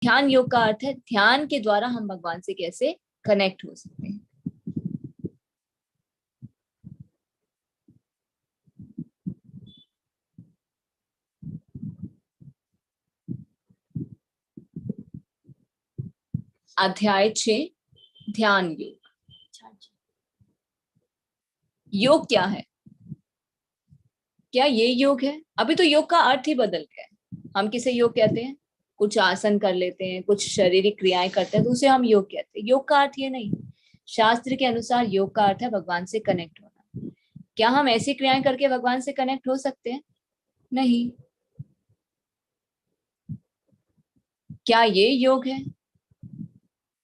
ध्यान योग का अर्थ है ध्यान के द्वारा हम भगवान से कैसे कनेक्ट हो सकते हैं। अध्याय 6 ध्यान योग। योग क्या है? क्या ये योग है? अभी तो योग का अर्थ ही बदल गया है। हम किसे योग कहते हैं? कुछ आसन कर लेते हैं, कुछ शारीरिक क्रियाएं करते हैं तो उसे हम योग कहते हैं। योग का अर्थ ये नहीं। शास्त्र के अनुसार योग का अर्थ है भगवान से कनेक्ट होना। क्या हम ऐसी क्रियाएं करके भगवान से कनेक्ट हो सकते हैं? नहीं। क्या ये योग है?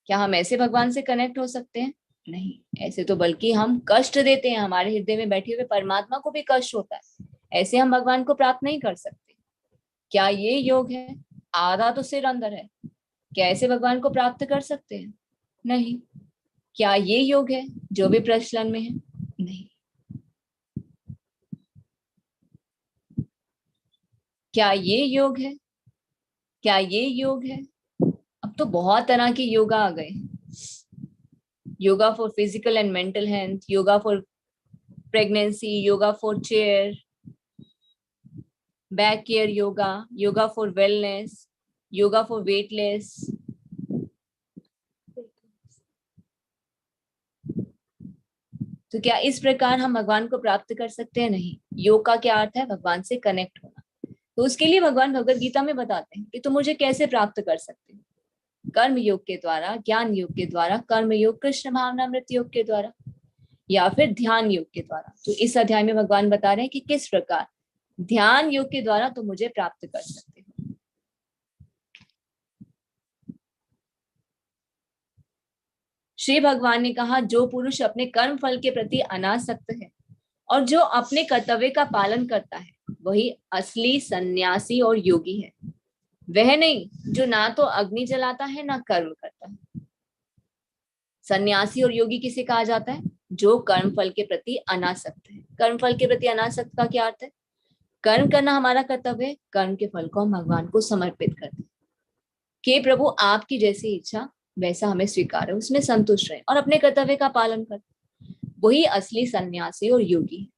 क्या हम ऐसे भगवान से कनेक्ट हो सकते हैं? नहीं। ऐसे तो बल्कि हम कष्ट देते हैं, हमारे हृदय में बैठे हुए परमात्मा को भी कष्ट होता है। ऐसे हम भगवान को प्राप्त नहीं कर सकते। क्या ये योग है? आधा तो सिर अंदर है, क्या ऐसे भगवान को प्राप्त कर सकते हैं? नहीं। क्या ये योग है जो भी प्रचलन में है? नहीं। क्या ये योग है? क्या ये योग है? अब तो बहुत तरह के योगा आ गए हैं। Yoga for physical and mental health, yoga for pregnancy, yoga for chair, back care yoga, yoga for wellness, yoga for weightless. तो क्या इस प्रकार हम भगवान को प्राप्त कर सकते हैं? नहीं। योग का क्या अर्थ है? भगवान से कनेक्ट होना। तो उसके लिए भगवान भगवत गीता में बताते हैं कि तुम मुझे कैसे प्राप्त कर सकते हो। कर्म योग के द्वारा, ज्ञान योग के द्वारा, कर्म योग, कृष्ण भावनामृत योग के द्वारा, या फिर ध्यान योग के द्वारा। तो इस अध्याय में भगवान बता रहे हैं कि किस प्रकार ध्यान योग के द्वारा तुम मुझे प्राप्त कर सकते हो। श्री भगवान ने कहा, जो पुरुष अपने कर्म फल के प्रति अनासक्त है और जो अपने कर्तव्य का पालन करता है वही असली सन्यासी और योगी है। वह नहीं जो ना तो अग्नि जलाता है ना कर्म करता है। सन्यासी और योगी किसे कहा जाता है? जो कर्म फल के प्रति अनासक्त है। कर्म फल के प्रति अनासक्त का क्या अर्थ है? कर्म करना हमारा कर्तव्य है, कर्म के फल को हम भगवान को समर्पित करते हैं कि प्रभु आपकी जैसी इच्छा वैसा हमें स्वीकार है, उसमें संतुष्ट रहे और अपने कर्तव्य का पालन करते। वही असली सन्यासी और योगी है।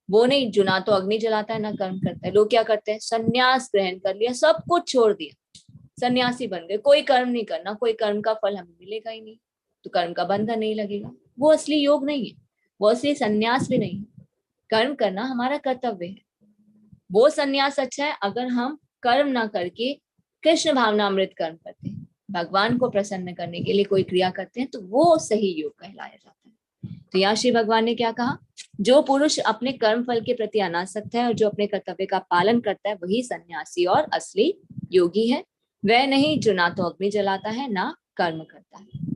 वो नहीं जो ना तो अग्नि जलाता है ना कर्म करता है। लोग क्या करते हैं? सन्यास ग्रहण कर लिया, सब कुछ छोड़ दिया, सन्यासी बन गए, कोई कर्म नहीं करना, कोई कर्म का फल हमें मिलेगा ही नहीं, तो कर्म का बंधन नहीं लगेगा। वो असली योग नहीं है, वो असली सन्यास भी नहीं है। कर्म करना हमारा कर्तव्य है। वो सन्यास अच्छा है अगर हम कर्म ना करके कृष्ण भावनामृत कर्म करते हैं, भगवान को प्रसन्न करने के लिए कोई क्रिया करते हैं, तो वो सही योग कहलाया जाता है। तो यहाँ श्री भगवान ने क्या कहा? जो पुरुष अपने कर्म फल के प्रति अनासक्त है और जो अपने कर्तव्य का पालन करता है वही सन्यासी और असली योगी है। वह नहीं जो ना तो अग्नि जलाता है ना कर्म करता है।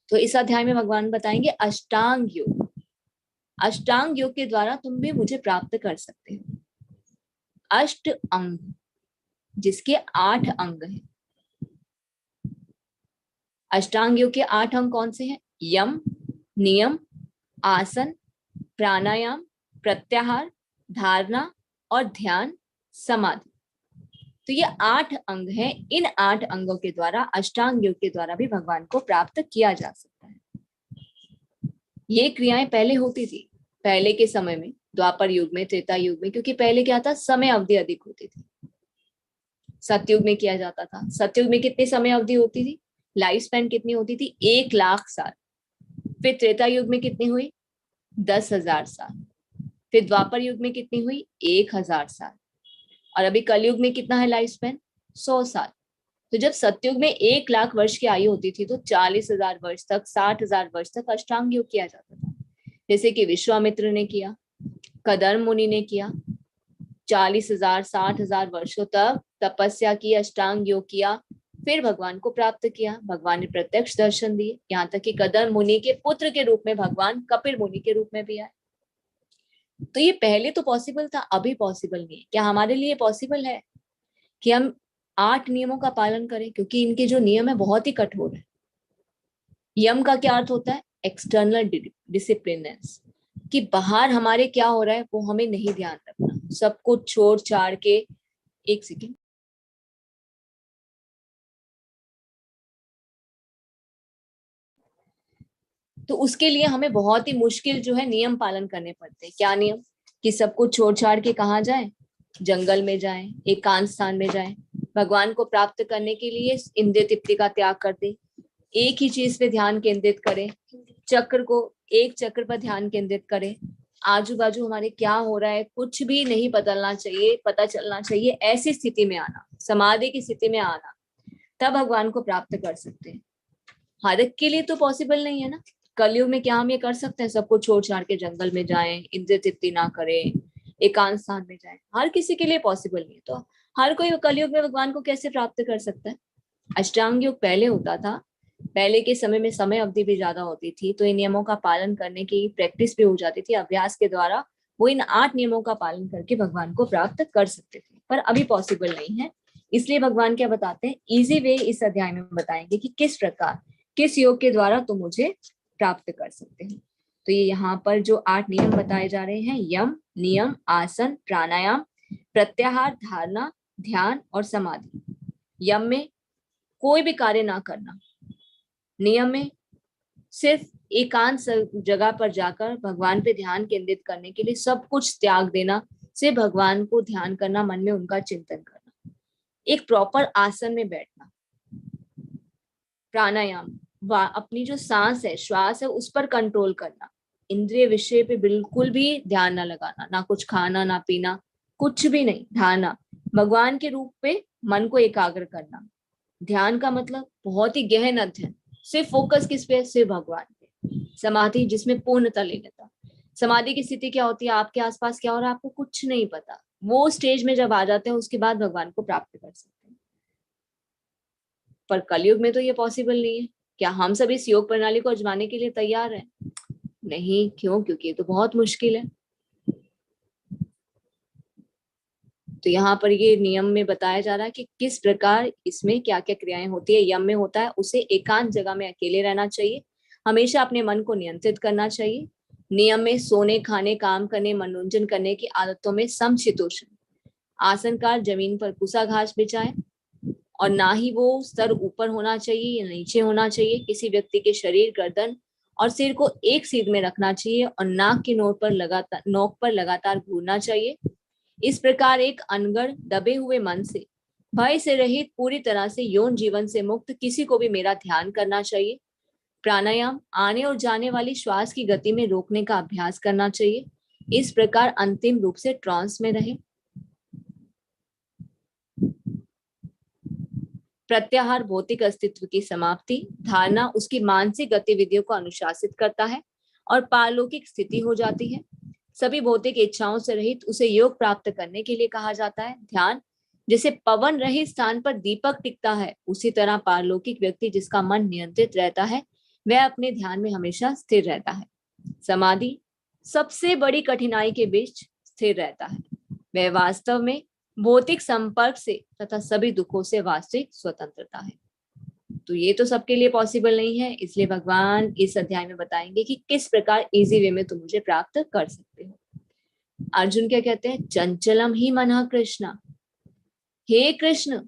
तो इस अध्याय में भगवान बताएंगे अष्टांग योग। अष्टांग योग के द्वारा तुम भी मुझे प्राप्त कर सकते हो। अष्ट अंग, जिसके 8 अंग हैं। अष्टांग योग के 8 अंग कौन से हैं? यम, नियम, आसन, प्राणायाम, प्रत्याहार, धारणा और ध्यान, समाधि। तो ये 8 अंग हैं। इन 8 अंगों के द्वारा, अष्टांग योग के द्वारा भी भगवान को प्राप्त किया जा सकता है। ये क्रियाएं पहले होती थी, पहले के समय में, द्वापर युग में, त्रेता युग में, क्योंकि पहले क्या था? समय अवधि अधिक होती थी। सतयुग में किया जाता था। सतयुग में कितनी समय अवधि होती थी? लाइफ स्पैन कितनी होती थी? 1,00,000 साल। फिर त्रेता युग में कितनी हुई? 10,000 साल। फिर द्वापर युग में कितनी हुई? 1,000 साल। और अभी कलयुग में कितना है लाइफ स्पैन? 100 साल। तो जब सतयुग में 1,00,000 वर्ष की आयु होती थी तो 40,000 वर्ष तक, 60,000 वर्ष तक अष्टांग योग किया जाता था। जैसे कि विश्वामित्र ने किया, कदर्म मुनि ने किया, 40,000 60,000 वर्षों तक तपस्या की, अष्टांग योग किया, फिर भगवान को प्राप्त किया। भगवान ने प्रत्यक्ष दर्शन दिए, यहाँ तक कि कदर्म मुनि के पुत्र के रूप में भगवान कपिल मुनि के रूप में भी आए। तो ये पहले तो पॉसिबल था, अभी पॉसिबल नहीं है। क्या हमारे लिए पॉसिबल है कि हम 8 नियमों का पालन करें? क्योंकि इनके जो नियम है बहुत ही कठोर है। यम का क्या अर्थ होता है? एक्सटर्नल डिसिप्लिनेंस, कि बाहर हमारे क्या हो रहा है वो हमें नहीं ध्यान रखना, सब कुछ छोड़ छाड़ के। एक सेकेंड। तो उसके लिए हमें बहुत ही मुश्किल जो है नियम पालन करने पड़ते हैं। क्या नियम? कि सब कुछ छोड़ छाड़ के कहाँ जाए? जंगल में जाए, एकांत स्थान में जाए, भगवान को प्राप्त करने के लिए इंद्रिय तृप्ति का त्याग कर दे, एक ही चीज पे ध्यान केंद्रित करें, चक्र को एक चक्र पर ध्यान केंद्रित करें, आजू बाजू हमारे क्या हो रहा है कुछ भी नहीं बदलना चाहिए, पता चलना चाहिए, ऐसी स्थिति में आना, समाधि की स्थिति में आना, तब भगवान को प्राप्त कर सकते हैं। हर एक के लिए तो पॉसिबल नहीं है ना। कलयुग में क्या हम ये कर सकते हैं सबको छोड़ छाड़ के जंगल में जाएं, इंद्रिय तृप्ति ना करें, एकांत स्थान में जाएं? हर किसी के लिए पॉसिबल नहीं है। तो हर कोई कलयुग में भगवान को कैसे प्राप्त कर सकता है? अष्टांग योग पहले होता था, पहले के समय में समय अवधि भी ज्यादा होती थी, तो इन नियमों का पालन करने की प्रैक्टिस भी हो जाती थी। अभ्यास के द्वारा वो इन 8 नियमों का पालन करके भगवान को प्राप्त कर सकते थे, पर अभी पॉसिबल नहीं है। इसलिए भगवान क्या बताते हैं, इजी वे इस अध्याय में बताएंगे कि किस प्रकार, किस योग के द्वारा तुम मुझे प्राप्त कर सकते हैं। तो ये यहाँ पर जो 8 नियम बताए जा रहे हैं, यम, नियम, आसन, प्राणायाम, प्रत्याहार, धारणा, ध्यान और समाधि। यम में कोई भी कार्य ना करना, नियम में सिर्फ एकांत जगह पर जाकर भगवान पे ध्यान केंद्रित करने के लिए सब कुछ त्याग देना, से भगवान को ध्यान करना, मन में उनका चिंतन करना, एक प्रॉपर आसन में बैठना, प्राणायाम, अपनी जो सांस है, श्वास है, उस पर कंट्रोल करना, इंद्रिय विषय पे बिल्कुल भी ध्यान ना लगाना, ना कुछ खाना ना पीना, कुछ भी नहीं, धारणा, भगवान के रूप पे मन को एकाग्र करना। ध्यान का मतलब बहुत ही गहन अध्ययन, सिर्फ फोकस किस पे? सिर्फ भगवान पे। समाधि, जिसमें पूर्णता लेता। समाधि की स्थिति क्या होती है? आपके आसपास क्या हो रहा है आपको कुछ नहीं पता। वो स्टेज में जब आ जाते हैं उसके बाद भगवान को प्राप्त कर सकते हैं। पर कलयुग में तो ये पॉसिबल नहीं है। क्या हम सब इस योग प्रणाली को आजमाने के लिए तैयार हैं? नहीं। क्यों? क्योंकि ये तो बहुत मुश्किल है। तो यहाँ पर ये नियम में बताया जा रहा है कि किस प्रकार इसमें क्या क्या क्रियाएं होती है। यम में होता है उसे एकांत जगह में अकेले रहना चाहिए, हमेशा अपने मन को नियंत्रित करना चाहिए। नियम में सोने, खाने, काम करने, मनोरंजन करने की आदतों में समशीतोष्ण। आसनकार जमीन पर कुसा घास बिछाए, और ना ही वो सर ऊपर होना चाहिए या नीचे होना चाहिए। किसी व्यक्ति के शरीर, गर्दन और सिर को एक सीध में रखना चाहिए, और नाक की नोक पर लगातार घूरना चाहिए। इस प्रकार एक अनगढ़ दबे हुए मन से, भय से रहित, पूरी तरह से यौन जीवन से मुक्त किसी को भी मेरा ध्यान करना चाहिए। प्राणायाम, आने और जाने वाली श्वास की गति में रोकने का अभ्यास करना चाहिए। इस प्रकार अंतिम रूप से ट्रांस में रहे। प्रत्याहार, भौतिक अस्तित्व की समाप्ति। धारणा, उसकी मानसिक गतिविधियों को अनुशासित करता है और पारलौकिक स्थिति हो जाती है। सभी भौतिक इच्छाओं से रहित उसे योग प्राप्त करने के लिए कहा जाता है। ध्यान, जैसे पवन रहित स्थान पर दीपक टिकता है, उसी तरह पारलौकिक व्यक्ति जिसका मन नियंत्रित रहता है वह अपने ध्यान में हमेशा स्थिर रहता है। समाधि, सबसे बड़ी कठिनाई के बीच स्थिर रहता है। वह वास्तव में भौतिक संपर्क से तथा सभी दुखों से वास्तविक स्वतंत्रता है। तो ये तो सबके लिए पॉसिबल नहीं है, इसलिए भगवान इस अध्याय में बताएंगे कि किस प्रकार इजी वे में तुम मुझे प्राप्त कर सकते हो। अर्जुन क्या कहते हैं? चंचलम ही मनः कृष्ण। हे कृष्ण,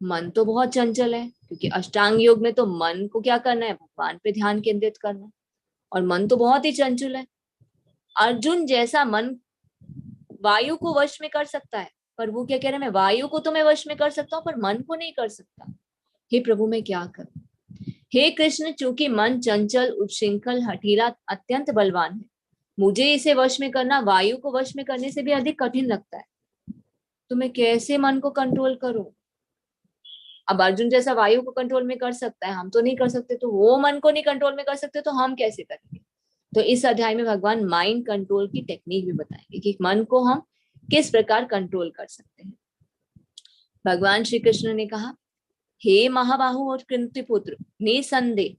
मन तो बहुत चंचल है, क्योंकि अष्टांग योग में तो मन को क्या करना है? भगवान पे ध्यान केंद्रित करना, और मन तो बहुत ही चंचल है। अर्जुन जैसा मन वायु को वश में कर सकता है, पर वो क्या कह रहे हैं? मैं वायु को तो मैं वश में कर सकता हूँ, पर मन को नहीं कर सकता। हे प्रभु, मैं क्या करूं? हे कृष्ण, चूंकि मन चंचल, उच्छृंखल, हठीला, अत्यंत बलवान है, मुझे इसे वश में करना वायु को वश में करने से भी अधिक कठिन लगता है। तो मैं कैसे मन को कंट्रोल करूं? अब अर्जुन जैसा वायु को कंट्रोल में कर सकता है, हम तो नहीं कर सकते। तो वो मन को नहीं कंट्रोल में कर सकते, तो हम कैसे करेंगे? तो इस अध्याय में भगवान माइंड कंट्रोल की टेक्निक भी बताएंगे कि मन को हम किस प्रकार कंट्रोल कर सकते हैं। भगवान श्री कृष्ण ने कहा, हे महाबाहु और कुंतीपुत्र, निसंदेह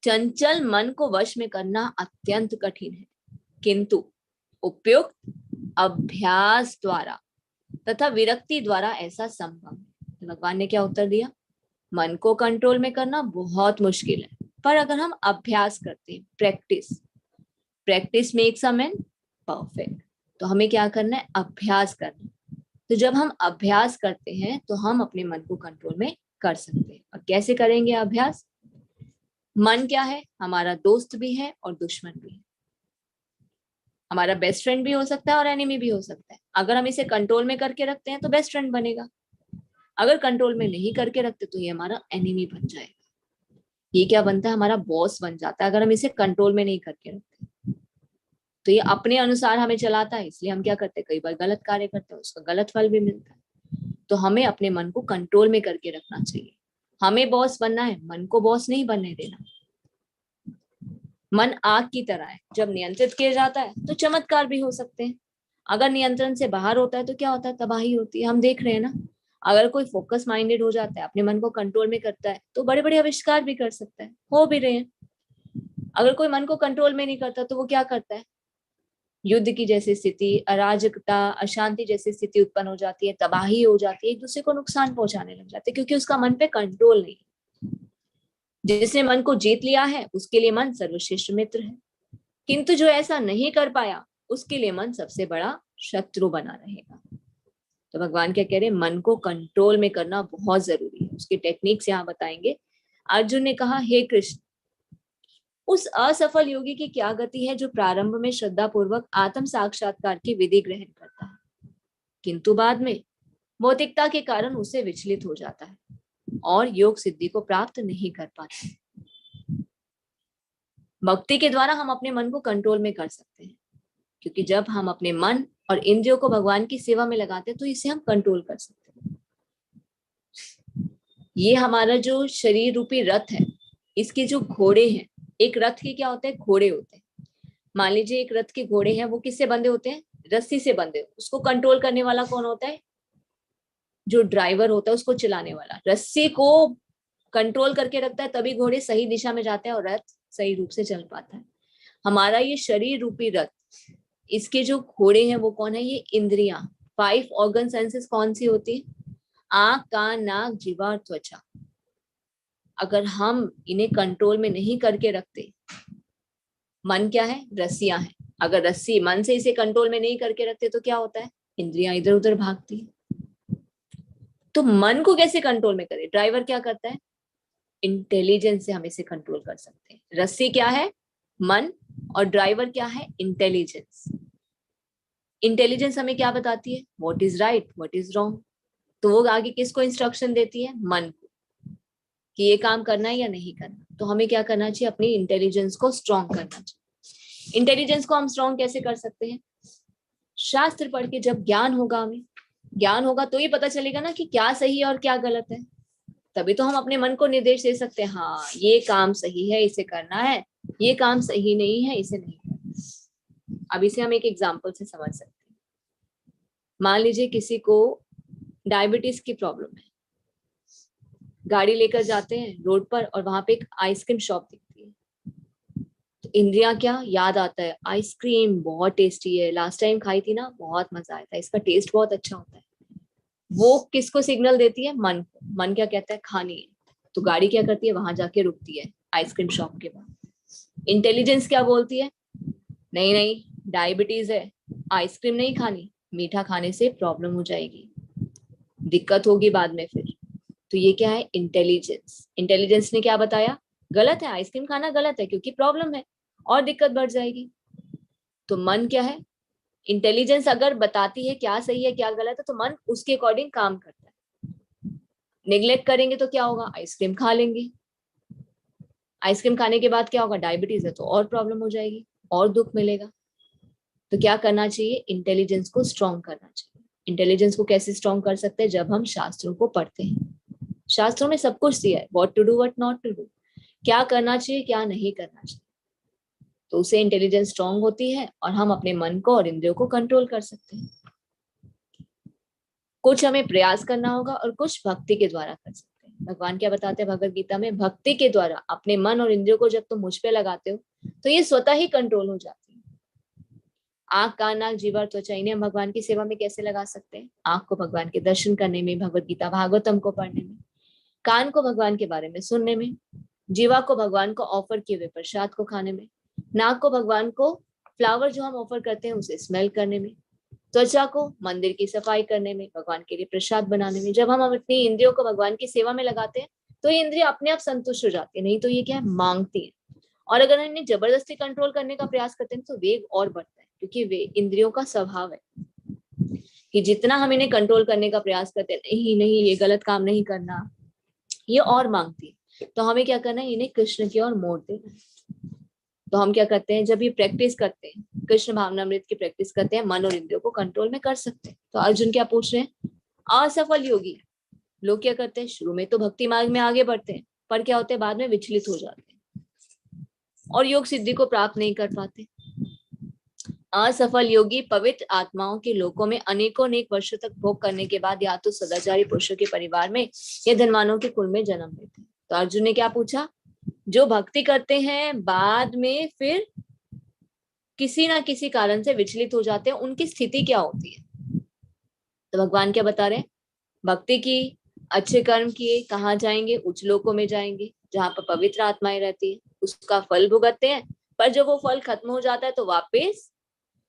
चंचल मन को वश में करना अत्यंत कठिन है, किंतु उपयुक्त अभ्यास द्वारा तथा विरक्ति द्वारा ऐसा संभव है। तो भगवान ने क्या उत्तर दिया? मन को कंट्रोल में करना बहुत मुश्किल है, पर अगर हम अभ्यास करते हैं, practice makes a man perfect, तो हमें क्या करना है? अभ्यास करना। तो जब हम अभ्यास करते हैं तो हम अपने मन को कंट्रोल में कर सकते हैं। और कैसे करेंगे अभ्यास? मन क्या है? हमारा दोस्त भी है और दुश्मन भी है, हमारा बेस्ट फ्रेंड भी हो सकता है और एनिमी भी हो सकता है। अगर हम इसे कंट्रोल में करके रखते हैं तो बेस्ट फ्रेंड बनेगा, अगर कंट्रोल में नहीं करके रखते तो ये हमारा एनिमी बन जाएगा। ये क्या बनता है? हमारा बॉस बन जाता है अगर हम इसे कंट्रोल में नहीं करके रखते। तो ये अपने अनुसार हमें चलाता है, इसलिए हम क्या करते हैं, कई बार गलत कार्य करते हैं, उसका गलत फल भी मिलता है। तो हमें अपने मन को कंट्रोल में करके रखना चाहिए। हमें बॉस बनना है, मन को बॉस नहीं बनने देना। मन आग की तरह है, जब नियंत्रित किया जाता है तो चमत्कार भी हो सकते हैं, अगर नियंत्रण से बाहर होता है तो क्या होता है, तबाही होती है। हम देख रहे हैं ना, अगर कोई फोकस माइंडेड हो जाता है, अपने मन को कंट्रोल में करता है, तो बड़े बड़े आविष्कार भी कर सकता है, हो भी रहे हैं। अगर कोई मन को कंट्रोल में नहीं करता तो वो क्या करता है, युद्ध की जैसी स्थिति, अराजकता, अशांति जैसी स्थिति उत्पन्न हो जाती है, तबाही हो जाती है, एक दूसरे को नुकसान पहुंचाने लग जाते हैं, क्योंकि उसका मन पे कंट्रोल नहीं है। जिसने मन को जीत लिया है उसके लिए मन सर्वश्रेष्ठ मित्र है, किंतु जो ऐसा नहीं कर पाया उसके लिए मन सबसे बड़ा शत्रु बना रहेगा। तो भगवान क्या कह रहे हैं, मन को कंट्रोल में करना बहुत जरूरी है। उसकी टेक्निक्स यहाँ बताएंगे। अर्जुन ने कहा, हे कृष्ण, उस असफल योगी की क्या गति है जो प्रारंभ में श्रद्धा पूर्वक आत्म साक्षात्कार की विधि ग्रहण करता है, किंतु बाद में भौतिकता के कारण उसे विचलित हो जाता है और योग सिद्धि को प्राप्त नहीं कर पाता। भक्ति के द्वारा हम अपने मन को कंट्रोल में कर सकते हैं, क्योंकि जब हम अपने मन और इंद्रियों को भगवान की सेवा में लगाते हैं तो इसे हम कंट्रोल कर सकते हैं। ये हमारा जो शरीर रूपी रथ है, इसके जो घोड़े हैं, एक रथ के क्या होते हैं, घोड़े होते हैं। मान लीजिए एक रथ के घोड़े हैं, वो किससे बंधे होते हैं, रस्सी से बंधे। उसको कंट्रोल करने वाला कौन होता है, जो ड्राइवर होता है, उसको चलाने वाला रस्सी को कंट्रोल करके रखता है, तभी घोड़े सही दिशा में जाते हैं और रथ सही रूप से चल पाता है। हमारा ये शरीर रूपी रथ, इसके जो घोड़े हैं वो कौन है, ये इंद्रियां। 5 ऑर्गन सेंसेस कौन सी होती है, आंख, कान, नाक, जीवा और त्वचा। अगर हम इन्हें कंट्रोल में नहीं करके रखते, मन क्या है, रस्सियां हैं, अगर रस्सी मन से इसे कंट्रोल में नहीं करके रखते तो क्या होता है, इंद्रियां इधर उधर भागती है। तो मन को कैसे कंट्रोल में करें, ड्राइवर क्या करता है, इंटेलिजेंस से हम इसे कंट्रोल कर सकते हैं। रस्सी क्या है, मन, और ड्राइवर क्या है, इंटेलिजेंस। इंटेलिजेंस हमें क्या बताती है, what is right, what is wrong. तो वो आगे किसको इंस्ट्रक्शन देती है, मन को, कि ये काम करना है या नहीं करना। तो हमें क्या करना चाहिए, अपनी इंटेलिजेंस को स्ट्रॉन्ग करना चाहिए। इंटेलिजेंस को हम स्ट्रॉन्ग कैसे कर सकते हैं, शास्त्र पढ़ के। जब ज्ञान होगा, हमें ज्ञान होगा तो ये पता चलेगा ना कि क्या सही है और क्या गलत है। तभी तो हम अपने मन को निर्देश दे सकते हैं, हाँ ये काम सही है, इसे करना है, ये काम सही नहीं है, इसे नहीं करना। अब इसे हम एक एग्जाम्पल से समझ सकते हैं। मान लीजिए किसी को डायबिटीज की प्रॉब्लम है, गाड़ी लेकर जाते हैं रोड पर और वहां पे एक आइसक्रीम शॉप दिखती है, तो इंद्रियां क्या याद आता है, आइसक्रीम बहुत टेस्टी है, लास्ट टाइम खाई थी ना, बहुत मजा आया था, इसका टेस्ट बहुत अच्छा होता है। वो किसको सिग्नल देती है, मन को। मन क्या कहता है, खानी है, तो गाड़ी क्या करती है, वहां जाके रुकती है आइसक्रीम शॉप के बाद। इंटेलिजेंस क्या बोलती है, नहीं नहीं, डायबिटीज है, आइसक्रीम नहीं खानी, मीठा खाने से प्रॉब्लम हो जाएगी, दिक्कत होगी बाद में फिर। तो ये क्या है, इंटेलिजेंस। इंटेलिजेंस ने क्या बताया, गलत है, आइसक्रीम खाना गलत है क्योंकि प्रॉब्लम है और दिक्कत बढ़ जाएगी। तो मन क्या है, इंटेलिजेंस अगर बताती है क्या सही है क्या गलत है, तो मन उसके अकॉर्डिंग काम करता है। निग्लेक्ट करेंगे तो क्या होगा, आइसक्रीम खा लेंगे, आइसक्रीम खाने के बाद क्या होगा, डायबिटीज है तो और प्रॉब्लम हो जाएगी और दुख मिलेगा। तो क्या करना चाहिए, इंटेलिजेंस को स्ट्रॉन्ग करना चाहिए। इंटेलिजेंस को कैसे स्ट्रॉन्ग कर सकते हैं, जब हम शास्त्रों को पढ़ते हैं। शास्त्रों में सब कुछ दिया है, what to do what not to do, क्या करना चाहिए क्या नहीं करना चाहिए। तो उससे इंटेलिजेंस स्ट्रॉन्ग होती है और हम अपने मन को और इंद्रियों को कंट्रोल कर सकते हैं। कुछ हमें प्रयास करना होगा और कुछ भक्ति के द्वारा कर सकते हैं। भगवान क्या बताते हैं भगवत गीता में, भक्ति के द्वारा अपने मन और इंद्रियों को जब तुम मुझ पे लगाते हो तो ये स्वतः ही कंट्रोल हो जाती है। आंख, कान, नाक, जीवा, त्वचा, इन्हें हम भगवान की सेवा में कैसे लगा सकते हैं, आंख को भगवान के दर्शन करने में, भगवत गीता भागवतम को पढ़ने में, कान को भगवान के बारे में सुनने में, जीवा को भगवान को ऑफर किए हुए प्रसाद को खाने में, नाक को भगवान को फ्लावर जो हम ऑफर करते हैं उसे स्मेल करने में, त्वचा को मंदिर की सफाई करने में, भगवान के लिए प्रसाद बनाने में। जब हम अपनी इंद्रियों को भगवान की सेवा में लगाते हैं तो ये इंद्रिय अपने आप संतुष्ट हो जाती है, नहीं तो ये क्या है, मांगती है। और अगर इन्हें जबरदस्ती कंट्रोल करने का प्रयास करते हैं तो वेग और बढ़ता है, क्योंकि वे इंद्रियों का स्वभाव है कि जितना हम इन्हें कंट्रोल करने का प्रयास करते हैं, नहीं नहीं ये गलत काम नहीं करना, ये और मांगती है। तो हमें क्या करना है, इन्हें कृष्ण की ओर मोड़ देना है। तो हम क्या करते हैं, जब ये प्रैक्टिस करते हैं, कृष्ण भावनामृत की प्रैक्टिस करते हैं, मन और इंद्रियों को कंट्रोल में कर सकते हैं। तो अर्जुन क्या पूछ रहे हैं, असफल योगी लोग क्या करते हैं, शुरू में तो भक्ति मार्ग में आगे बढ़ते हैं, पर क्या होते हैं, बाद में विचलित हो जाते हैं और योग सिद्धि को प्राप्त नहीं कर पाते। असफल योगी पवित्र आत्माओं के लोकों में अनेकों अनेक वर्षों तक भोग करने के बाद या तो सदाचारी पुरुषों के परिवार में या धनवानों के कुल में जन्म लेते हैं। तो अर्जुन ने क्या पूछा, जो भक्ति करते हैं बाद में फिर किसी ना किसी कारण से विचलित हो जाते हैं, उनकी स्थिति क्या होती है। तो भगवान क्या बता रहे हैं, भक्ति की, अच्छे कर्म किए, कहाँ जाएंगे, उच्च लोकों में जाएंगे जहां पर पवित्र आत्माएं रहती है, उसका फल भुगतते हैं, पर जब वो फल खत्म हो जाता है तो वापस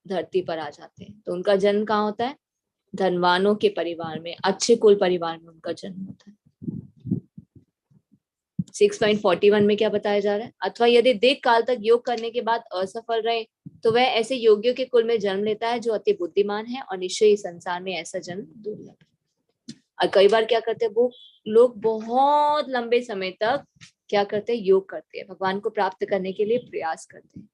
धरती पर आ जाते हैं। तो उनका जन्म कहाँ होता है, धनवानों के परिवार में, अच्छे कुल परिवार में उनका जन्म होता है। 6.41 में क्या बताया जा रहा है, अथवा यदि दीर्घ काल तक योग करने के बाद असफल रहे तो वह ऐसे योगियों के कुल में जन्म लेता है जो अति बुद्धिमान है, और निश्चय ही संसार में ऐसा जन्म दुर्लभ है। और कई बार क्या करते हैं, वो लोग बहुत लंबे समय तक क्या करते हैं, योग करते हैं, भगवान को प्राप्त करने के लिए प्रयास करते हैं।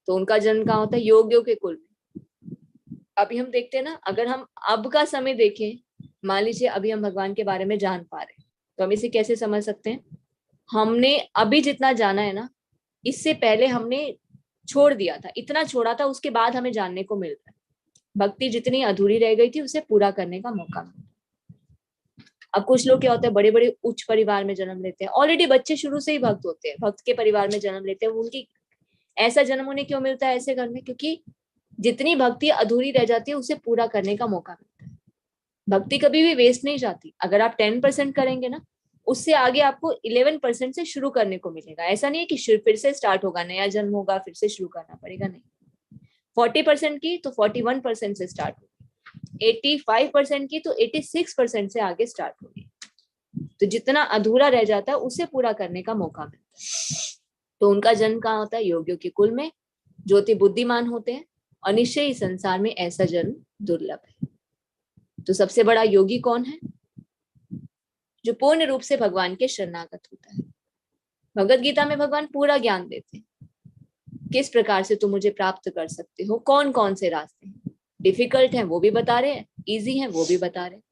तो उनका जन्म कहाँ होता है, योगियों के कुल में। अभी हम देखते हैं ना, अगर हम अब का समय देखें, मान लीजिए अभी हम भगवान के बारे में जान पा रहे हैं, तो हम इसे कैसे समझ सकते हैं, हमने अभी जितना जाना है ना, इससे पहले हमने छोड़ दिया था, इतना छोड़ा था, उसके बाद हमें जानने को मिल रहा है। भक्ति जितनी अधूरी रह गई थी उसे पूरा करने का मौका मिला। अब कुछ लोग क्या होते हैं, बड़े बड़े उच्च परिवार में जन्म लेते हैं, ऑलरेडी बच्चे शुरू से ही भक्त होते हैं, भक्त के परिवार में जन्म लेते हैं, उनकी ऐसा जन्म उन्हें क्यों मिलता है ऐसे घर में, क्योंकि जितनी भक्ति अधूरी रह जाती है उसे पूरा करने का मौका मिलता है। भक्ति कभी भी वेस्ट नहीं जाती, अगर आप 10% करेंगे ना, उससे आगे आपको 11% से शुरू करने को मिलेगा। ऐसा नहीं है कि फिर से स्टार्ट होगा, नया जन्म होगा फिर से शुरू करना पड़ेगा, नहीं। 40% की तो 41% से स्टार्ट होगी, 85% की तो 86% से आगे स्टार्ट होगी। तो जितना अधूरा रह जाता है उसे पूरा करने का मौका मिलता है। तो उनका जन्म कहाँ होता है, योगियों के कुल में, जो अति बुद्धिमान होते हैं, और निश्चय ही संसार में ऐसा जन्म दुर्लभ है। तो सबसे बड़ा योगी कौन है, जो पूर्ण रूप से भगवान के शरणागत होता है। भगवत गीता में भगवान पूरा ज्ञान देते हैं, किस प्रकार से तुम मुझे प्राप्त कर सकते हो, कौन कौन से रास्ते हैं, डिफिकल्ट हैं वो भी बता रहे हैं, इजी हैं वो भी बता रहे हैं।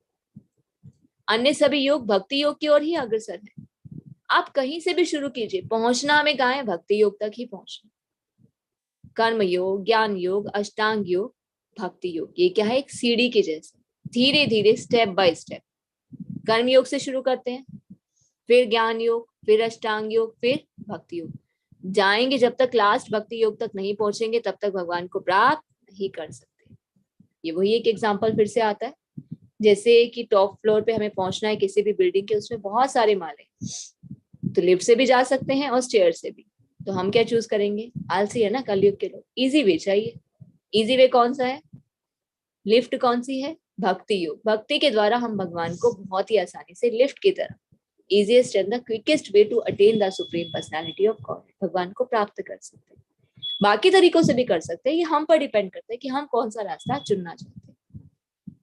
अन्य सभी योग भक्ति योग की ओर ही अग्रसर है। आप कहीं से भी शुरू कीजिए, पहुंचना हमें कहाँ है, भक्ति योग तक ही पहुंचना। कर्म योग, ज्ञान योग, अष्टांग योग, भक्ति योग, ये क्या है, एक सीढ़ी के जैसे, धीरे धीरे स्टेप बाय स्टेप। कर्म योग से शुरू करते हैं, फिर ज्ञान योग, फिर अष्टांग योग, फिर भक्ति योग, जाएंगे जब तक लास्ट भक्ति योग तक नहीं पहुंचेंगे तब तक भगवान को प्राप्त नहीं कर सकते। ये वही एक एग्जाम्पल फिर से आता है, जैसे कि टॉप फ्लोर पे हमें पहुंचना है किसी भी बिल्डिंग के, उसमें बहुत सारे माले, तो लिफ्ट से भी जा सकते हैं और स्टेयर से भी। तो हम क्या चूज करेंगे, आलसी है ना कलयुग के लोग, इजी वे चाहिए। इजी वे कौन सा है, लिफ्ट कौन सी है, भक्ति योग। भक्ति के द्वारा हम भगवान को बहुत ही आसानी से लिफ्ट की तरह, easiest and the quickest way to attain the supreme personality of God, भगवान को प्राप्त कर सकते हैं। बाकी तरीकों से भी कर सकते हैं, ये हम पर डिपेंड करता है कि हम कौन सा रास्ता चुनना चाहते हैं,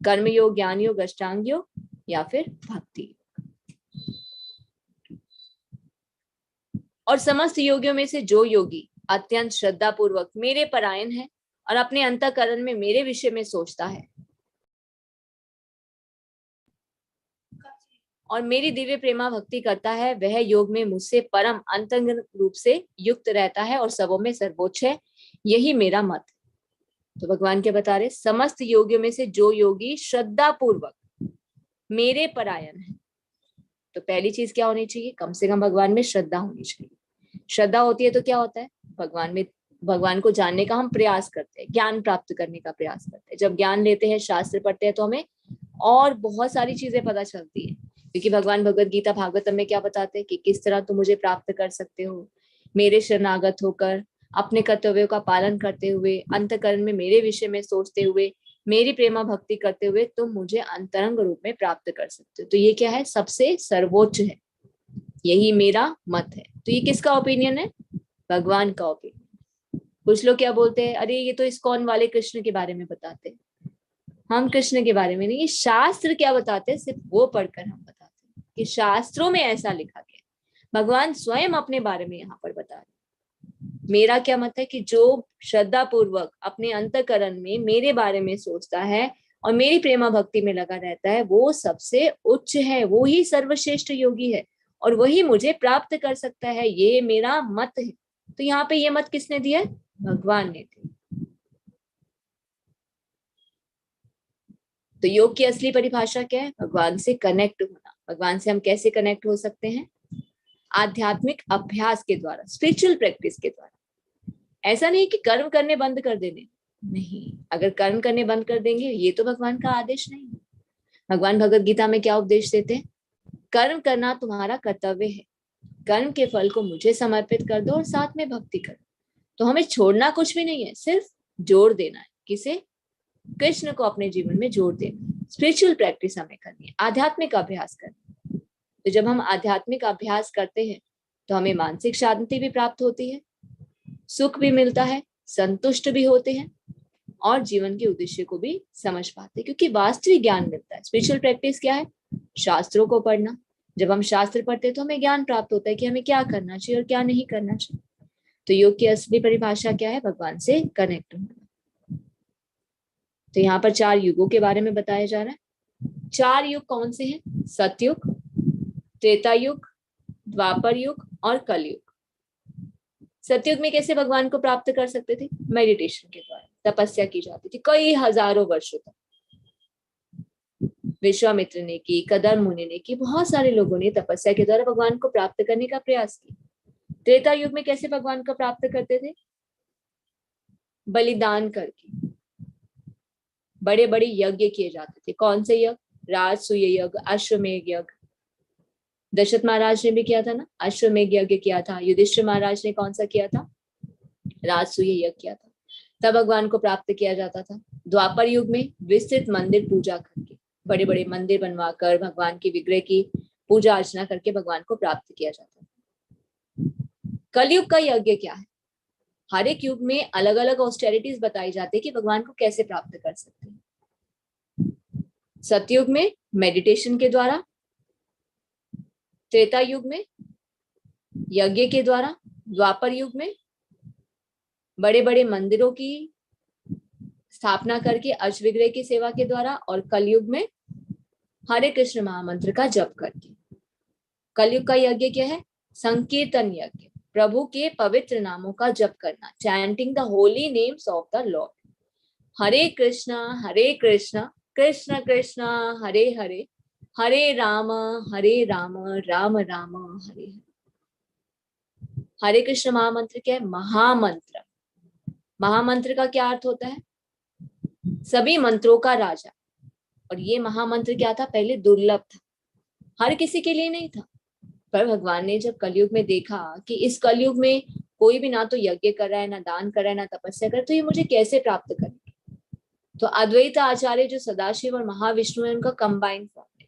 कर्म योग, ज्ञान योग, अष्टांग योग या फिर भक्ति योग। और समस्त योगियों में से जो योगी अत्यंत श्रद्धा पूर्वक मेरे परायण है और अपने अंतःकरण में मेरे विषय में सोचता है और मेरी दिव्य प्रेमा भक्ति करता है, वह योग में मुझसे परम अंतरंग रूप से युक्त रहता है और सबों में सर्वोच्च है, यही मेरा मत। तो भगवान क्या बता रहे, समस्त योगियों में से जो योगी श्रद्धा पूर्वक मेरे परायण है। तो पहली चीज क्या होनी चाहिए, कम से कम भगवान में श्रद्धा होनी चाहिए। श्रद्धा होती है तो क्या होता है, भगवान को जानने का हम प्रयास करते हैं, ज्ञान प्राप्त करने का प्रयास करते हैं। जब ज्ञान लेते हैं, शास्त्र पढ़ते हैं, तो हमें और बहुत सारी चीजें पता चलती है, क्योंकि भगवान भगवत गीता भागवतम में क्या बताते हैं कि किस तरह तुम मुझे प्राप्त कर सकते हो, मेरे शरणागत होकर, अपने कर्तव्यों का पालन करते हुए, अंतःकरण में मेरे विषय में सोचते हुए, मेरी प्रेमा भक्ति करते हुए तुम मुझे अंतरंग रूप में प्राप्त कर सकते हो। तो ये क्या है, सबसे सर्वोच्च है। यही मेरा मत है। तो ये किसका ओपिनियन है? भगवान का ओपिनियन। कुछ लोग क्या बोलते हैं, अरे ये तो इस्कॉन वाले कृष्ण के बारे में बताते हैं। हम कृष्ण के बारे में नहीं, ये शास्त्र क्या बताते हैं सिर्फ वो पढ़कर हम बताते हैं कि शास्त्रों में ऐसा लिखा गया। भगवान स्वयं अपने बारे में यहाँ पर बता रहे। मेरा क्या मत है कि जो श्रद्धा पूर्वक अपने अंतःकरण में मेरे बारे में सोचता है और मेरी प्रेमा भक्ति में लगा रहता है, वो सबसे उच्च है, वो ही सर्वश्रेष्ठ योगी है और वही मुझे प्राप्त कर सकता है। ये मेरा मत है। तो यहाँ पे ये मत किसने दिया है? भगवान ने दिया। तो योग की असली परिभाषा क्या है? भगवान से कनेक्ट होना। भगवान से हम कैसे कनेक्ट हो सकते हैं? आध्यात्मिक अभ्यास के द्वारा, स्पिरिचुअल प्रैक्टिस के द्वारा। ऐसा नहीं कि कर्म करने बंद कर देने, नहीं। अगर कर्म करने बंद कर देंगे, ये तो भगवान का आदेश नहीं है। भगवान भगवत गीता में क्या उपदेश देते हैं? कर्म करना तुम्हारा कर्तव्य है, कर्म के फल को मुझे समर्पित कर दो और साथ में भक्ति करो। तो हमें छोड़ना कुछ भी नहीं है, सिर्फ जोड़ देना है। किसे? कृष्ण को अपने जीवन में जोड़ देना। स्पिरिचुअल प्रैक्टिस हमें करनी है, आध्यात्मिक अभ्यास करना है। तो जब हम आध्यात्मिक अभ्यास करते हैं तो हमें मानसिक शांति भी प्राप्त होती है, सुख भी मिलता है, संतुष्ट भी होते हैं और जीवन के उद्देश्य को भी समझ पाते हैं, क्योंकि वास्तविक ज्ञान मिलता है। स्पिरिचुअल प्रैक्टिस क्या है? शास्त्रों को पढ़ना। जब हम शास्त्र पढ़ते हैं तो हमें ज्ञान प्राप्त होता है कि हमें क्या करना चाहिए और क्या नहीं करना चाहिए। तो योग की असली परिभाषा क्या है? भगवान से कनेक्ट होना। तो यहाँ पर 4 युगों के बारे में बताया जा रहा है। 4 युग कौन से हैं? सतयुग, त्रेता युग, द्वापर युग और कलयुग। सतयुग में कैसे भगवान को प्राप्त कर सकते थे? मेडिटेशन के द्वारा, तपस्या की जाती थी कई हजारों वर्षों तक। विश्वामित्र ने की, कदम मुनि ने की, बहुत सारे लोगों ने तपस्या के द्वारा भगवान को प्राप्त करने का प्रयास किया। त्रेता युग में कैसे भगवान को प्राप्त करते थे? बलिदान करके। बड़े बड़े यज्ञ किए जाते थे। कौन से यज्ञ? राजसूय यज्ञ, अश्वमेध यज्ञ। दशरथ महाराज ने भी किया था ना, अश्वमेध यज्ञ किया था। युधिष्ठिर महाराज ने कौन सा किया था? राजसूय यज्ञ किया था। तब भगवान को प्राप्त किया जाता था। द्वापर युग में विस्तृत मंदिर पूजा करके, बड़े बड़े मंदिर बनवाकर भगवान की विग्रह की पूजा अर्चना करके भगवान को प्राप्त किया जाता था। कलयुग का यज्ञ क्या है? हर एक युग में अलग अलग ऑस्टेरिटीज बताई जाती है कि भगवान को कैसे प्राप्त कर सकते हैं। सतयुग में मेडिटेशन के द्वारा, त्रेता युग में यज्ञ के द्वारा, द्वापर युग में बड़े बड़े मंदिरों की स्थापना करके अर्च विग्रह की सेवा के द्वारा, और कलयुग में हरे कृष्ण महामंत्र का जप करके। कलयुग का यज्ञ क्या है? संकीर्तन यज्ञ, प्रभु के पवित्र नामों का जप करना, chanting the holy names of the lord. Hare Krishna Krishna Krishna Hare Hare, Hare Ram Ram Ram Hare Hare. Hare Krishna महामंत्र क्या है? महामंत्र। महामंत्र का क्या अर्थ होता है? सभी मंत्रों का राजा। और ये महामंत्र क्या था? पहले दुर्लभ था, हर किसी के लिए नहीं था। पर भगवान ने जब कलयुग में देखा कि इस कलयुग में कोई भी ना तो यज्ञ कर रहा है, ना दान कर रहा है, ना तपस्या कर रहा है, तो ये मुझे कैसे प्राप्त करेंगे? तो अद्वैत आचार्य जो सदाशिव और महाविष्णु है, उनका कंबाइंड फॉर्म है।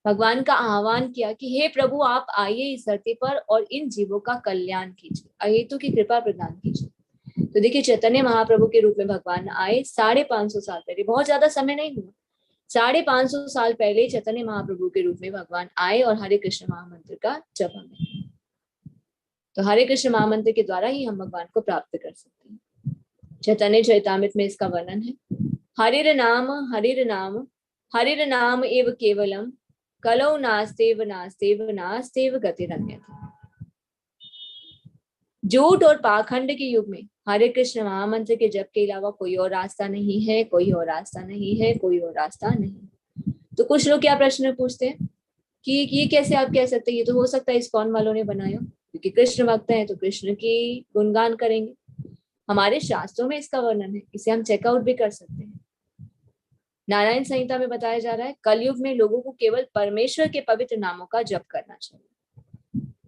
भगवान का आह्वान किया कि हे प्रभु, आप आइए इस धरती पर और इन जीवों का कल्याण कीजिए, अहेतु की कृपा प्रदान कीजिए। तो देखिए, चैतन्य महाप्रभु के रूप में भगवान आए 550 साल पहले, बहुत ज्यादा समय नहीं हुआ। 550 साल पहले चैतन्य महाप्रभु के रूप में भगवान आए और हरे कृष्ण महामंत्र का जप हमें। तो हरे कृष्ण महामंत्र के द्वारा ही हम भगवान को प्राप्त कर सकते हैं। चैतन्य चरितामृत में इसका वर्णन है। हरिर नाम हरिर नाम एव केवलम, कलौ नास्तेव नास्तेव नास्तेव गतिरन्यथा। झूठ और पाखंड के युग में हरे कृष्ण महामंत्र के जप के अलावा कोई और रास्ता नहीं है, कोई और रास्ता नहीं है, कोई और रास्ता नहीं। तो कुछ लोग क्या प्रश्न पूछते हैं कि ये कैसे आप कह सकते हैं? ये तो हो सकता है इस्कॉन वालों ने बनाया, क्योंकि कृष्ण भक्त है तो कृष्ण की गुणगान करेंगे। हमारे शास्त्रों में इसका वर्णन है, इसे हम चेकआउट भी कर सकते हैं। नारायण संहिता में बताया जा रहा है कलयुग में लोगों को केवल परमेश्वर के पवित्र नामों का जप करना चाहिए।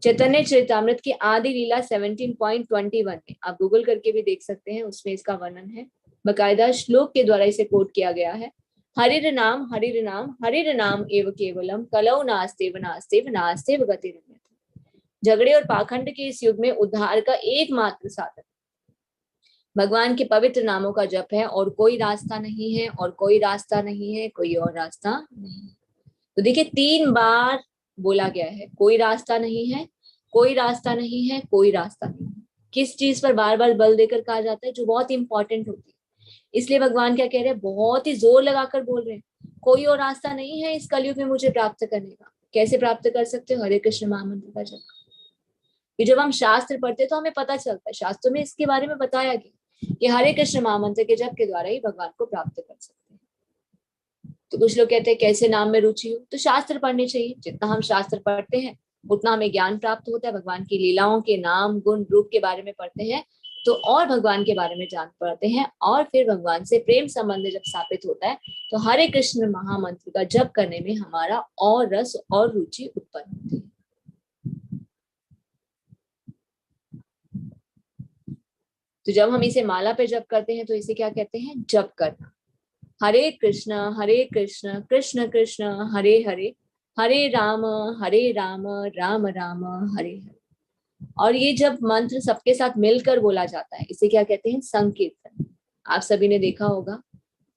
चैतन्य चरितामृत की आदि लीला 17.21 में आप गूगल करके भी देख सकते हैं, उसमें इसका वर्णन है। बकायदा श्लोक के द्वारा इसे कोट किया गया है। हरिर नाम एव केवलम, कलौ नास्तेव नास्तेव नास्तेव गतिरन्यथा। झगड़े और पाखंड के इस युग में उद्धार का एकमात्र साधन भगवान के पवित्र नामों का जप है, और कोई रास्ता नहीं है, और कोई रास्ता नहीं है, कोई और रास्ता नहीं है। तो देखिए 3 बार बोला गया है, कोई रास्ता नहीं है, कोई रास्ता नहीं है, कोई रास्ता नहीं है। किस चीज पर बार बार बल देकर कहा जाता है? जो बहुत इंपॉर्टेंट होती है। इसलिए भगवान क्या कह रहे हैं, बहुत ही जोर लगाकर बोल रहे हैं, कोई और रास्ता नहीं है इस कलयुग में मुझे प्राप्त करने का। कैसे प्राप्त कर सकते हो? हरे कृष्ण महामंत्र का जप। कि जब हम शास्त्र पढ़ते तो हमें पता चलता है, शास्त्रों में इसके बारे में बताया गया कि हरे कृष्ण महामंत्र के जप के द्वारा ही भगवान को प्राप्त कर सकते हैं। तो कुछ लोग कहते हैं कैसे नाम में रुचि हो, तो शास्त्र पढ़ने चाहिए। जितना हम शास्त्र पढ़ते हैं उतना हमें ज्ञान प्राप्त होता है, भगवान की लीलाओं के नाम गुण रूप के बारे में पढ़ते हैं तो और भगवान के बारे में जान पाते हैं, और फिर भगवान से प्रेम संबंध जब स्थापित होता है तो हरे कृष्ण महामंत्र का जप करने में हमारा और रस और रुचि उत्पन्न होती है। तो जब हम इसे माला पे जप करते हैं तो इसे क्या कहते हैं? जप करना। हरे कृष्ण कृष्ण कृष्ण हरे हरे, हरे राम राम राम हरे हरे। और ये जब मंत्र सबके साथ मिलकर बोला जाता है इसे क्या कहते हैं? संकीर्तन। आप सभी ने देखा होगा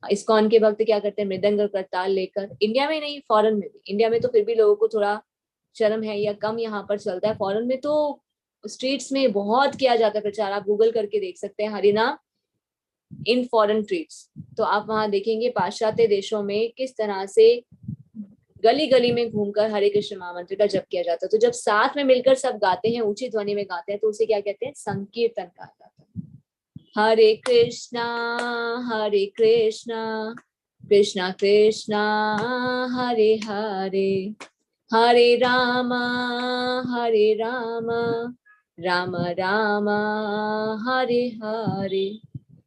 इस्कॉन के भक्त क्या करते हैं? मृदंग और करताल लेकर, इंडिया में नहीं फॉरेन में भी, इंडिया में तो फिर भी लोगों को थोड़ा शर्म है या कम यहाँ पर चलता है, फॉरेन में तो स्ट्रीट्स में बहुत किया जाता है प्रचार। आप गूगल करके देख सकते हैं हरिनाम इन फॉरेन ट्रीट्स, तो आप वहां देखेंगे पाश्चात्य देशों में किस तरह से गली गली में घूमकर हरे कृष्ण महामंत्र का जप किया जाता है। तो जब साथ में मिलकर सब गाते हैं, ऊंची ध्वनि में गाते हैं, तो उसे क्या कहते हैं? संकीर्तन कहा जाता है। हरे कृष्णा कृष्णा कृष्णा हरे हरे, हरे राम राम राम हरे हरे।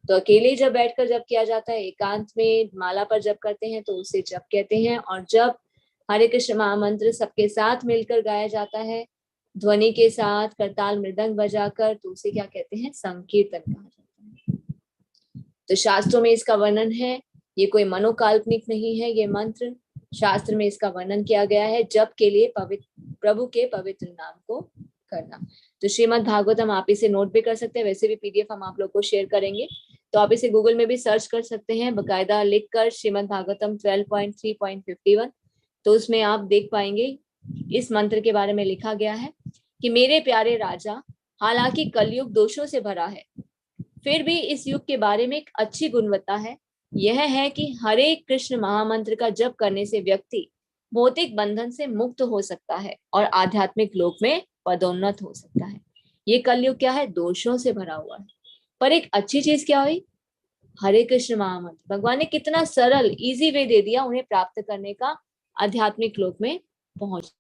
तो अकेले जब बैठकर जप किया जाता है, एकांत में माला पर जप करते हैं तो उसे जप कहते हैं। और जब हरे कृष्ण महामंत्र सबके साथ मिलकर गाया जाता है ध्वनि के साथ, करताल मृदंग बजाकर, तो उसे क्या कहते हैं? संकीर्तन कहा जाता है। तो शास्त्रों में इसका वर्णन है, ये कोई मनोकाल्पनिक नहीं है, ये मंत्र शास्त्र में इसका वर्णन किया गया है जप के लिए पवित्र प्रभु के पवित्र नाम को करना। तो श्रीमद् भागवतम आप इसे नोट भी कर सकते हैं, वैसे भी पीडीएफ हम आप लोग को शेयर करेंगे, तो आप इसे गूगल में भी सर्च कर सकते हैं बकायदा लिखकर श्रीमद् भागवतम 12.3.51। तो उसमें आप देख पाएंगे इस मंत्र के बारे में लिखा गया है कि मेरे प्यारे राजा, हालांकि कलयुग दोषों से भरा है, फिर भी इस युग के बारे में एक अच्छी गुणवत्ता है। यह है कि हरे कृष्ण महामंत्र का जप करने से व्यक्ति भौतिक बंधन से मुक्त हो सकता है और आध्यात्मिक लोक में पदोन्नत हो सकता है। ये कलयुग क्या है? दोषों से भरा हुआ है, पर एक अच्छी चीज क्या हुई? हरे कृष्ण महामंत्र भगवान ने कितना सरल इजी वे दे दिया उन्हें प्राप्त करने का, आध्यात्मिक लोक में पहुंच।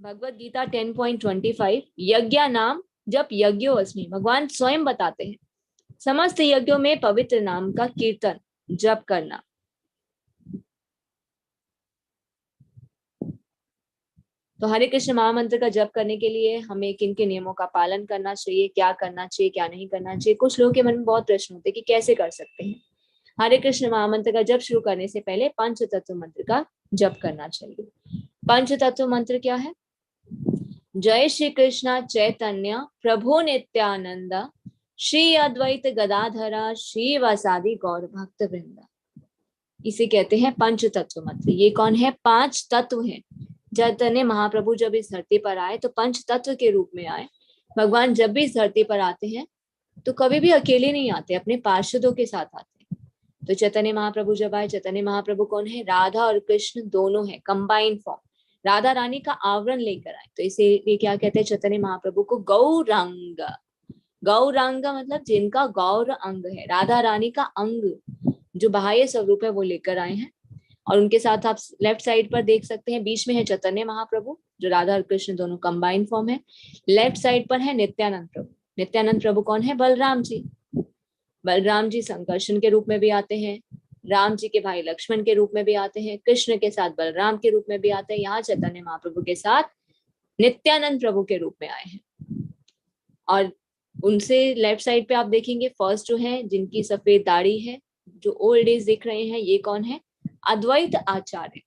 भगवत गीता 10.25 यज्ञ नाम जप यज्ञो अस्मि, भगवान स्वयं बताते हैं समस्त यज्ञों में पवित्र नाम का कीर्तन जप करना। तो हरे कृष्ण महामंत्र का जप करने के लिए हमें किन किन नियमों का पालन करना चाहिए, क्या करना चाहिए, क्या नहीं करना चाहिए? कुछ लोगों के मन में बहुत प्रश्न होते हैं कि कैसे कर सकते हैं। हरे कृष्ण महामंत्र का जप शुरू करने से पहले पंच तत्व मंत्र का जप करना चाहिए। पंच तत्व मंत्र क्या है? जय श्री कृष्ण चैतन्य प्रभु नित्यानंद, श्री अद्वैत गदाधरा श्रीवासादि गौर भक्त वृंदा। इसे कहते हैं पंच तत्व मंत्र। ये कौन है? 5 तत्व हैं। चैतन्य महाप्रभु जब इस धरती पर आए तो पंच तत्व के रूप में आए। भगवान जब भी इस धरती पर आते हैं तो कभी भी अकेले नहीं आते, अपने पार्षदों के साथ आते हैं। तो चैतन्य महाप्रभु जब आए, चैतन्य महाप्रभु कौन है? राधा और कृष्ण दोनों है, कंबाइंड फॉर्म। राधा रानी का आवरण लेकर आए, तो इसे ये क्या कहते हैं? चैतन्य महाप्रभु को गौरांग। गौरांग मतलब जिनका गौर अंग है, राधा रानी का अंग जो बाह्य स्वरूप है वो लेकर आए हैं। और उनके साथ आप लेफ्ट साइड पर देख सकते हैं, बीच में है चैतन्य महाप्रभु जो राधा और कृष्ण दोनों कंबाइंड फॉर्म है। लेफ्ट साइड पर है नित्यानंद प्रभु। नित्यानंद प्रभु कौन है? बलराम जी। बलराम जी संकर्षण के रूप में भी आते हैं, राम जी के भाई लक्ष्मण के रूप में भी आते हैं, कृष्ण के साथ बलराम के रूप में भी आते हैं। यहाँ चैतन्य महाप्रभु के साथ नित्यानंद प्रभु के रूप में आए हैं। और उनसे लेफ्ट साइड पे आप देखेंगे फर्स्ट जो है, जिनकी सफेद दाढ़ी है, जो ओल्ड एज दिख रहे हैं, ये कौन है? अद्वैत आचार्य।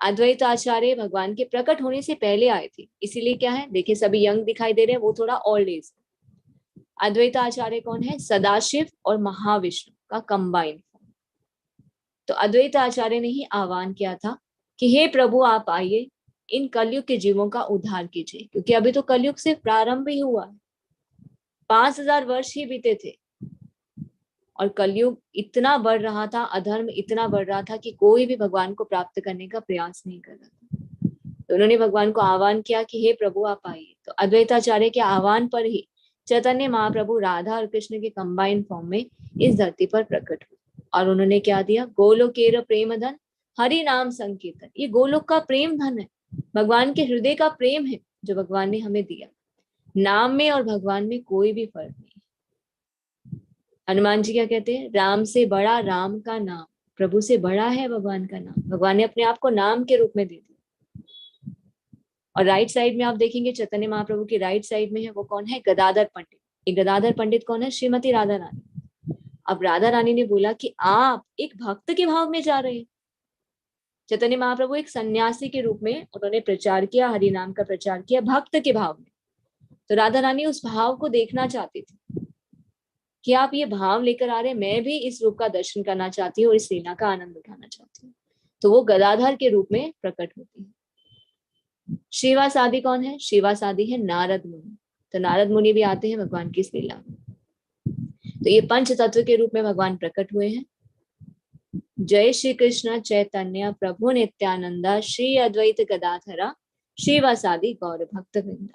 अद्वैत आचार्य भगवान के प्रकट होने से पहले आए थे, इसीलिए क्या है, देखिए सभी यंग दिखाई दे रहे हैं, वो थोड़ा ओल्ड एज। अद्वैत आचार्य कौन है? सदाशिव और महाविष्णु का कंबाइंड। तो अद्वैत आचार्य ने ही आह्वान किया था कि हे प्रभु आप आइए, इन कलयुग के जीवों का उद्धार कीजिए, क्योंकि अभी तो कलयुग से प्रारंभ ही हुआ है, 5000 वर्ष ही बीते थे और कलयुग इतना बढ़ रहा था, अधर्म इतना बढ़ रहा था कि कोई भी भगवान को प्राप्त करने का प्रयास नहीं कर रहा था। तो उन्होंने भगवान को आह्वान किया कि हे प्रभु आप आइए। तो अद्वैताचार्य के आह्वान पर ही चैतन्य महाप्रभु राधा और कृष्ण के कंबाइंड फॉर्म में इस धरती पर प्रकट हुए। और उन्होंने क्या दिया? गोलोकेर प्रेम धन हरि नाम संकीर्तन। ये गोलोक का प्रेम धन है, भगवान के हृदय का प्रेम है जो भगवान ने हमें दिया। नाम में और भगवान में कोई भी फर्क नहीं। हनुमान जी क्या कहते हैं? राम से बड़ा राम का नाम, प्रभु से बड़ा है भगवान का नाम। भगवान ने अपने आप को नाम के रूप में दे दिया। और राइट साइड में आप देखेंगे चैतन्य महाप्रभु की राइट साइड में है, वो कौन है? गदाधर पंडित। ये गदाधर पंडित कौन है? श्रीमती राधा रानी। अब राधा रानी ने बोला कि आप एक भक्त के भाव में जा रहे हैं। चैतन्य महाप्रभु एक सन्यासी के रूप में उन्होंने प्रचार किया, हरि नाम का प्रचार किया भक्त के भाव में। तो राधा रानी उस भाव को देखना चाहती थी कि आप ये भाव लेकर आ रहे हैं, मैं भी इस रूप का दर्शन करना चाहती हूँ और इस लीला का आनंद उठाना चाहती हूँ। तो वो गदाधर के रूप में प्रकट होती है। श्रीवासादि कौन है? श्रीवासादि है नारद मुनि। तो नारद मुनि भी आते हैं भगवान की इस लीला में। तो ये पंच तत्व के रूप में भगवान प्रकट हुए हैं। जय श्री कृष्ण चैतन्य प्रभु नित्यानंदा श्री अद्वैत गदाधरा श्रीवासादि गौर भक्त वृंदा।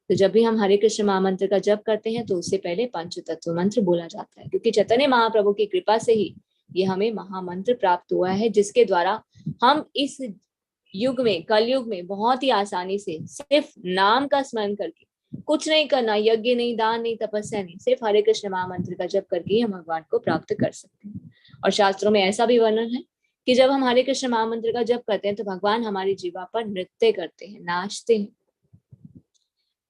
तो जब भी हम हरे कृष्ण महामंत्र का जप करते हैं तो उससे पहले पंच तत्व मंत्र बोला जाता है, क्योंकि चैतन्य महाप्रभु की कृपा से ही ये हमें महामंत्र प्राप्त हुआ है, जिसके द्वारा हम इस युग में, कलयुग में बहुत ही आसानी से सिर्फ नाम का स्मरण करके, कुछ नहीं करना, यज्ञ नहीं, दान नहीं, तपस्या नहीं, सिर्फ हरे कृष्ण महामंत्र का जप करके हम भगवान को प्राप्त कर सकते हैं। और शास्त्रों में ऐसा भी वर्णन है कि जब हम हरे कृष्ण महामंत्र का जप करते हैं तो भगवान हमारी जीवा पर नृत्य करते हैं, नाचते हैं।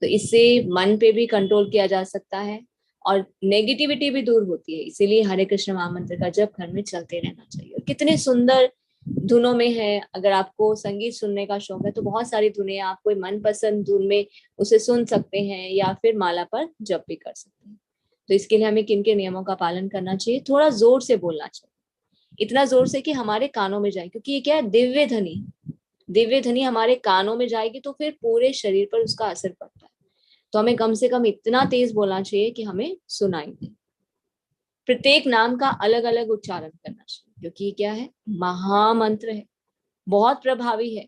तो इससे मन पे भी कंट्रोल किया जा सकता है और नेगेटिविटी भी दूर होती है। इसीलिए हरे कृष्ण महामंत्र का जप घर में चलते रहना चाहिए। और कितने सुंदर धुनों में है। अगर आपको संगीत सुनने का शौक है तो बहुत सारी धुनें, आप कोई मनपसंद धुन में उसे सुन सकते हैं या फिर माला पर जप भी कर सकते हैं। तो इसके लिए हमें किन के नियमों का पालन करना चाहिए? थोड़ा जोर से बोलना चाहिए, इतना जोर से कि हमारे कानों में जाए, क्योंकि ये क्या है? दिव्य ध्वनि। दिव्य ध्वनि हमारे कानों में जाएगी तो फिर पूरे शरीर पर उसका असर पड़ता है। तो हमें कम से कम इतना तेज बोलना चाहिए कि हमें सुनाई दे। प्रत्येक नाम का अलग अलग उच्चारण करना चाहिए, क्योंकि ये क्या है? महामंत्र है, बहुत प्रभावी है।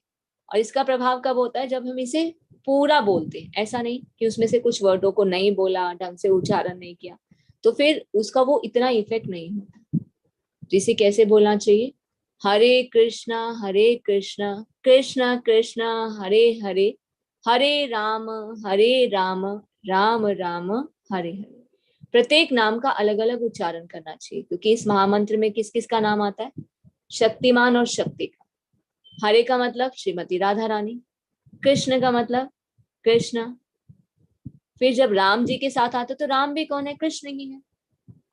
और इसका प्रभाव कब होता है? जब हम इसे पूरा बोलते हैं। ऐसा नहीं कि उसमें से कुछ वर्डों को नहीं बोला, ढंग से उच्चारण नहीं किया, तो फिर उसका वो इतना इफेक्ट नहीं होता। तो इसे कैसे बोलना चाहिए? हरे कृष्णा कृष्ण कृष्ण हरे हरे, हरे राम राम राम हरे हरे। प्रत्येक नाम का अलग अलग उच्चारण करना चाहिए, क्योंकि इस महामंत्र में किस किस का नाम आता है? शक्तिमान और शक्ति का। हरे का मतलब श्रीमती राधा रानी, कृष्ण का मतलब कृष्ण। फिर जब राम जी के साथ आते तो राम भी कौन है? कृष्ण ही है।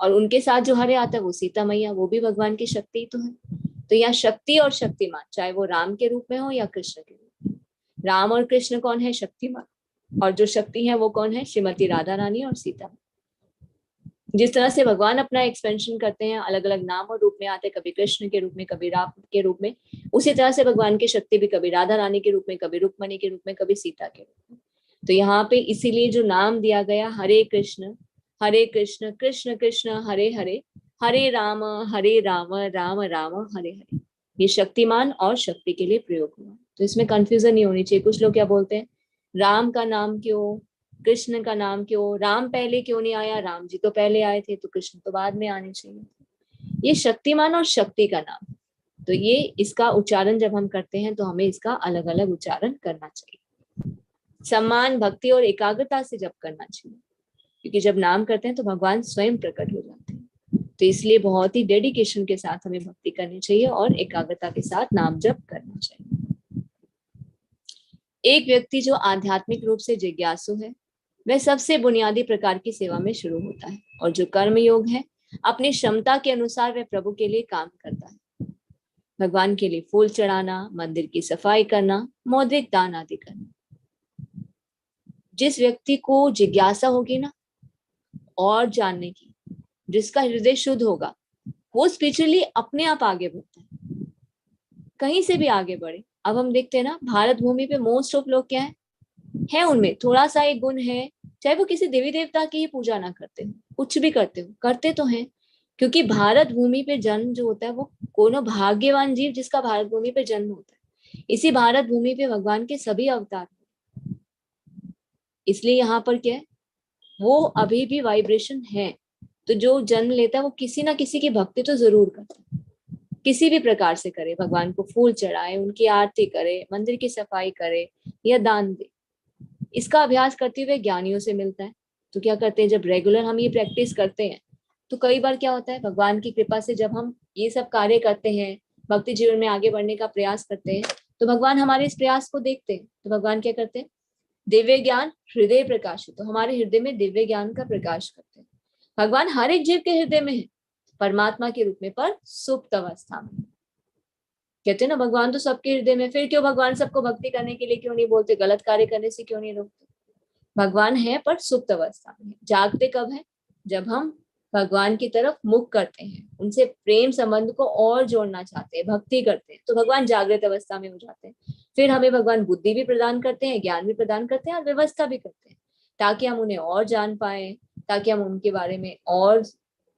और उनके साथ जो हरे आता है वो सीता मैया, वो भी भगवान की शक्ति तो है। तो यहाँ शक्ति और शक्तिमान, चाहे वो राम के रूप में हो या कृष्ण के रूप में। राम और कृष्ण कौन है? शक्तिमान। और जो शक्ति है वो कौन है? श्रीमती राधा रानी और सीता। जिस तरह से भगवान अपना एक्सपेंशन करते हैं, अलग अलग नाम और रूप में आते हैं, कभी कृष्ण के रूप में, कभी राम के रूप में, उसी तरह से भगवान की शक्ति भी कभी राधा रानी के रूप में, कभी रुक्मणी के रूप में, कभी सीता के रूप में। तो यहाँ पे इसीलिए जो नाम दिया गया हरे कृष्ण कृष्ण कृष्ण हरे हरे, हरे राम राम राम हरे हरे, ये शक्तिमान और शक्ति के लिए प्रयोग हुआ। तो इसमें कंफ्यूजन नहीं होनी चाहिए। कुछ लोग क्या बोलते हैं, राम का नाम क्यों, कृष्ण का नाम क्यों, राम पहले क्यों नहीं आया? राम जी तो पहले आए थे, तो कृष्ण तो बाद में आने चाहिए। ये शक्तिमान और शक्ति का नाम। तो ये इसका उच्चारण जब हम करते हैं तो हमें इसका अलग अलग उच्चारण करना चाहिए। सम्मान, भक्ति और एकाग्रता से जप करना चाहिए, क्योंकि जब नाम करते हैं तो भगवान स्वयं प्रकट हो जाते हैं। तो इसलिए बहुत ही डेडिकेशन के साथ हमें भक्ति करनी चाहिए और एकाग्रता के साथ नाम जप करना चाहिए। एक व्यक्ति जो आध्यात्मिक रूप से जिज्ञासु है वह सबसे बुनियादी प्रकार की सेवा में शुरू होता है, और जो कर्म योग है अपनी क्षमता के अनुसार वह प्रभु के लिए काम करता है। भगवान के लिए फूल चढ़ाना, मंदिर की सफाई करना, मौद्रिक दान आदि करना। जिस व्यक्ति को जिज्ञासा होगी ना और जानने की, जिसका हृदय शुद्ध होगा, वो स्पिरिचुअली अपने आप आगे बढ़ता है, कहीं से भी आगे बढ़े। अब हम देखते हैं ना, भारत भूमि पे मोस्ट ऑफ लोग क्या है उनमें थोड़ा सा एक गुण है, चाहे वो किसी देवी देवता की ही पूजा ना करते हो, कुछ भी करते हो, करते तो हैं, क्योंकि भारत भूमि पे जन्म जो होता है वो कोनो भाग्यवान जीव जिसका भारत भूमि पे जन्म होता है। इसी भारत भूमि पे भगवान के सभी अवतार, इसलिए यहाँ पर क्या है, वो अभी भी वाइब्रेशन है। तो जो जन्म लेता है वो किसी ना किसी की भक्ति तो जरूर करता है, किसी भी प्रकार से करे, भगवान को फूल चढ़ाए, उनकी आरती करे, मंदिर की सफाई करे या दान दे। इसका अभ्यास करते हुए ज्ञानियों से मिलता है। तो क्या करते हैं, जब रेगुलर हम ये प्रैक्टिस करते हैं तो कई बार क्या होता है, भगवान की कृपा से जब हम ये सब कार्य करते हैं, भक्ति जीवन में आगे बढ़ने का प्रयास करते हैं, तो भगवान हमारे इस प्रयास को देखते हैं। तो भगवान क्या करते हैं, दिव्य ज्ञान हृदय प्रकाश, तो हमारे हृदय में दिव्य ज्ञान का प्रकाश करते हैं। भगवान हर एक जीव के हृदय में है, परमात्मा के रूप में, पर सुप्त अवस्था में। कहते हैं ना, भगवान तो सबके हृदय में, फिर क्यों भगवान सबको भक्ति करने के लिए क्यों नहीं बोलते, गलत कार्य करने से क्यों नहीं रोकते। भगवान है पर सुप्त अवस्था में। जागते कब है, जब हम भगवान की तरफ मुख करते हैं, उनसे प्रेम संबंध को और जोड़ना चाहते हैं, भक्ति करते हैं, तो भगवान जागृत अवस्था में हो जाते हैं। फिर हमें भगवान बुद्धि भी प्रदान करते हैं, ज्ञान भी प्रदान करते हैं और व्यवस्था भी करते हैं, ताकि हम उन्हें और जान पाए, ताकि हम उनके बारे में और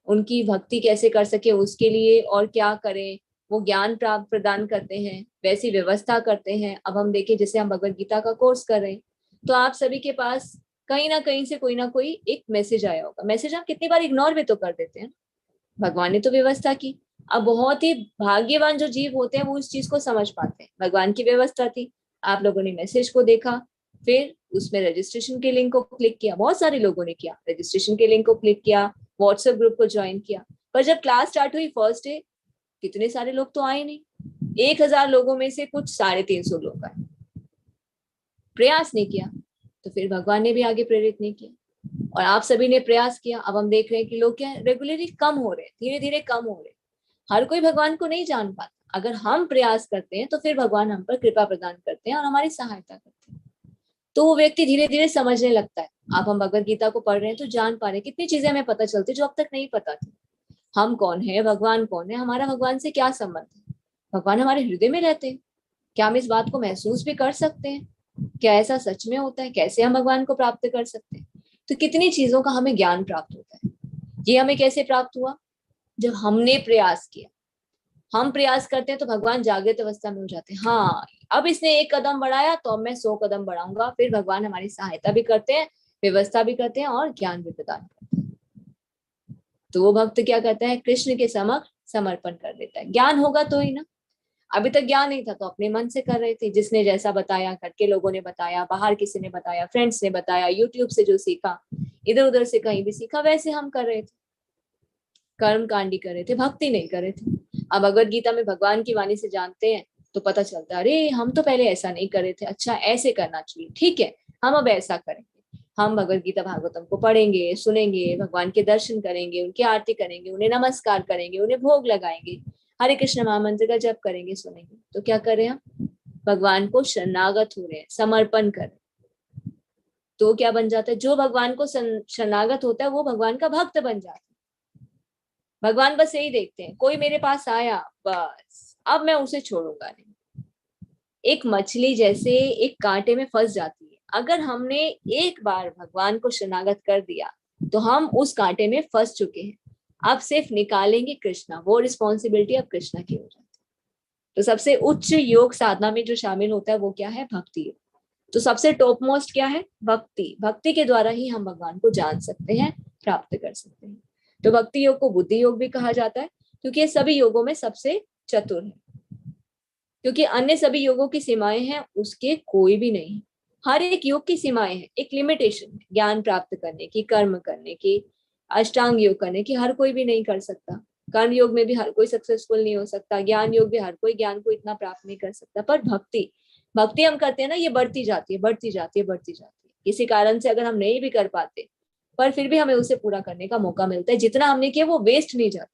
उनकी भक्ति कैसे कर सके उसके लिए और क्या करें, वो ज्ञान प्राप्त प्रदान करते हैं, वैसी व्यवस्था करते हैं। अब हम देखें, जैसे हम भगवत गीता का कोर्स कर रहे हैं, तो आप सभी के पास कहीं ना कहीं से कोई ना कोई एक मैसेज आया होगा। मैसेज आप कितनी बार इग्नोर भी तो कर देते हैं, भगवान ने तो व्यवस्था की। अब बहुत ही भाग्यवान जो जीव होते हैं वो इस चीज को समझ पाते हैं, भगवान की व्यवस्था थी, आप लोगों ने मैसेज को देखा, फिर उसमें रजिस्ट्रेशन के लिंक को क्लिक किया, बहुत सारे लोगों ने किया, रजिस्ट्रेशन के लिंक को क्लिक किया, व्हाट्सएप ग्रुप को ज्वाइन किया। पर जब क्लास स्टार्ट हुई फर्स्ट डे, कितने सारे लोग तो आए नहीं, 1000 लोगों में से कुछ 350 लोग आए, प्रयास नहीं किया, तो फिर भगवान ने भी आगे प्रेरित नहीं किया। और आप सभी ने प्रयास किया, अब हम देख रहे हैं कि लोग क्या रेगुलरली कम हो रहे हैं, धीरे धीरे कम हो रहे हैं। हर कोई भगवान को नहीं जान पाता, अगर हम प्रयास करते हैं तो फिर भगवान हम पर कृपा प्रदान करते हैं और हमारी सहायता करते हैं, तो वो व्यक्ति धीरे धीरे समझने लगता है। आप हम भगवत गीता को पढ़ रहे हैं तो जान पा रहे हैं, कितनी चीजें हमें पता चलती जो अब तक नहीं पता थी। हम कौन है, भगवान कौन है, हमारा भगवान से क्या संबंध है, भगवान हमारे हृदय में रहते हैं, क्या हम इस बात को महसूस भी कर सकते हैं, क्या ऐसा सच में होता है, कैसे हम भगवान को प्राप्त कर सकते हैं। तो कितनी चीजों का हमें ज्ञान प्राप्त होता है। ये हमें कैसे प्राप्त हुआ, जब हमने प्रयास किया। हम प्रयास करते हैं तो भगवान जागृत अवस्था में हो जाते हैं, हाँ अब इसने 1 कदम बढ़ाया तो अब मैं 100 कदम बढ़ाऊंगा। फिर भगवान हमारी सहायता भी करते हैं, व्यवस्था भी करते हैं और ज्ञान भी प्रदान करते हैं। तो वो भक्त क्या करता है, कृष्ण के समक्ष समर्पण कर देता है। ज्ञान होगा तो ही ना, अभी तक ज्ञान नहीं था तो अपने मन से कर रहे थे, जिसने जैसा बताया, घर के लोगों ने बताया, बाहर किसी ने बताया, फ्रेंड्स ने बताया, यूट्यूब से जो सीखा, इधर उधर से कहीं भी सीखा, वैसे हम कर रहे थे, कर्म कांडी कर रहे थे, भक्ति नहीं कर रहे थे। अब भगवद गीता में भगवान की वाणी से जानते हैं तो पता चलता है, अरे हम तो पहले ऐसा नहीं कर रहे थे, अच्छा ऐसे करना चाहिए, ठीक है हम अब ऐसा करेंगे। हम भगवद गीता भागवतम को पढ़ेंगे, सुनेंगे, भगवान के दर्शन करेंगे, उनकी आरती करेंगे, उन्हें नमस्कार करेंगे, उन्हें भोग लगाएंगे, हरे कृष्ण महामंत्र का जप करेंगे, सुनेंगे। तो क्या करें हम, भगवान को शरणागत हो रहे हैं, समर्पण कर रहे हैं। तो क्या बन जाता है, जो भगवान को शरणागत होता है वो भगवान का भक्त बन जाता है। भगवान बस यही देखते हैं, कोई मेरे पास आया बस अब मैं उसे छोड़ूंगा नहीं। एक मछली जैसे एक कांटे में फंस जाती है, अगर हमने एक बार भगवान को शरणागत कर दिया तो हम उस कांटे में फंस चुके हैं, अब सिर्फ निकालेंगे कृष्णा, वो रिस्पॉन्सिबिलिटी अब कृष्णा की हो जाती है। तो सबसे उच्च योग साधना में जो शामिल होता है वो क्या है, भक्ति योग। तो सबसे टॉप मोस्ट क्या है, भक्ति। भक्ति के द्वारा ही हम भगवान को जान सकते हैं, प्राप्त कर सकते हैं। तो भक्ति योग को बुद्धि योग भी कहा जाता है, क्योंकि ये सभी योगों में सबसे चतुर है, क्योंकि अन्य सभी योगों की सीमाएं हैं, उसके कोई भी नहीं। हर एक योग की सीमाएं हैं, एक लिमिटेशन है, ज्ञान प्राप्त करने की, कर्म करने की, अष्टांग योग करने की हर कोई भी नहीं कर सकता। कर्म योग में भी हर कोई सक्सेसफुल नहीं हो सकता, ज्ञान योग भी हर कोई ज्ञान को इतना प्राप्त नहीं कर सकता। पर भक्ति, भक्ति हम करते हैं ना, ये बढ़ती जाती है, बढ़ती जाती है, बढ़ती जाती है। किसी कारण से अगर हम नहीं भी कर पाते, पर फिर भी हमें उसे पूरा करने का मौका मिलता है। जितना हमने किया वो वेस्ट नहीं जाता।